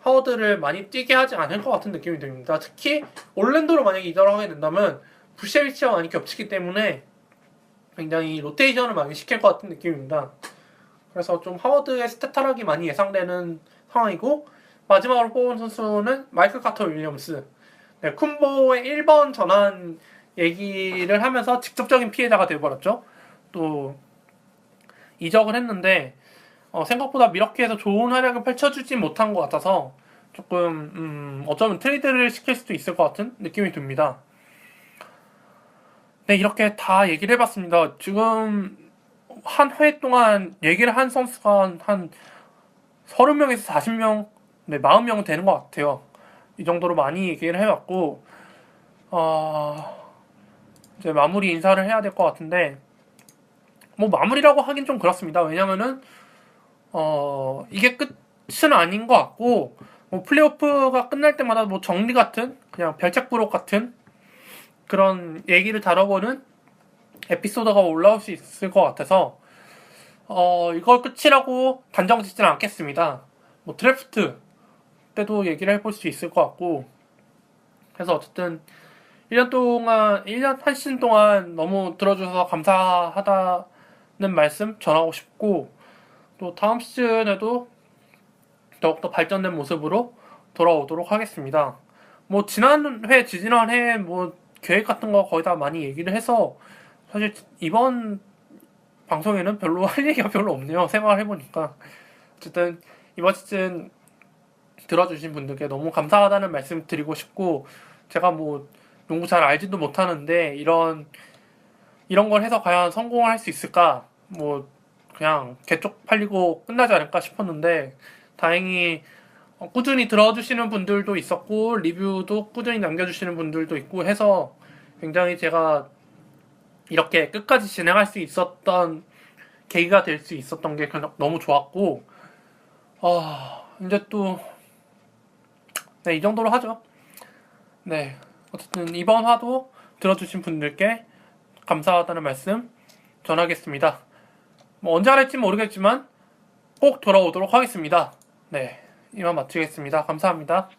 하워드를 많이 뛰게 하지 않을 것 같은 느낌이 듭니다. 특히 올랜도로 만약에 이적을 하게 된다면 부셰비치와 많이 겹치기 때문에 굉장히 로테이션을 많이 시킬 것 같은 느낌입니다. 그래서 좀 하워드의 스탯 하락이 많이 예상되는 상황이고 마지막으로 뽑은 선수는 마이클 카터 윌리엄스. 네, 쿤보의 1번 전환 얘기를 하면서 직접적인 피해자가 되어버렸죠. 또 이적을 했는데 생각보다 미러키에서 좋은 활약을 펼쳐주지 못한 것 같아서 조금 어쩌면 트레이드를 시킬 수도 있을 것 같은 느낌이 듭니다. 네, 이렇게 다 얘기를 해봤습니다. 지금 한 회 동안 얘기를 한 선수가 한 30명에서 40명, 네, 40명은 되는 것 같아요. 이 정도로 많이 얘기를 해왔고 이제 마무리 인사를 해야 될 것 같은데 뭐 마무리라고 하긴 좀 그렇습니다. 왜냐면은 이게 끝은 아닌 것 같고 뭐 플레이오프가 끝날 때마다 뭐 정리 같은 그냥 별책부록 같은 그런 얘기를 다뤄보는 에피소드가 올라올 수 있을 것 같아서 이걸 끝이라고 단정 짓지는 않겠습니다. 뭐 드래프트 때도 얘기를 해볼 수 있을 것 같고 그래서 어쨌든 1년 한 시즌 동안 너무 들어주셔서 감사하다는 말씀 전하고 싶고 또 다음 시즌에도 더욱더 발전된 모습으로 돌아오도록 하겠습니다. 뭐 지난 해 뭐 계획 같은 거 거의 다 많이 얘기를 해서 사실 이번 방송에는 별로 할 얘기가 별로 없네요. 생각을 해보니까 어쨌든 이번 시즌 들어주신 분들께 너무 감사하다는 말씀 드리고 싶고 제가 뭐 농구 잘 알지도 못하는데 이런 걸 해서 과연 성공할 수 있을까 뭐 그냥 개쪽 팔리고 끝나지 않을까 싶었는데 다행히 꾸준히 들어주시는 분들도 있었고 리뷰도 꾸준히 남겨주시는 분들도 있고 해서 굉장히 제가 이렇게 끝까지 진행할 수 있었던 계기가 될 수 있었던 게 너무 좋았고 이제 또 네, 이 정도로 하죠. 네, 어쨌든 이번 화도 들어주신 분들께 감사하다는 말씀 전하겠습니다. 뭐 언제 할지 모르겠지만 꼭 돌아오도록 하겠습니다. 네, 이만 마치겠습니다. 감사합니다.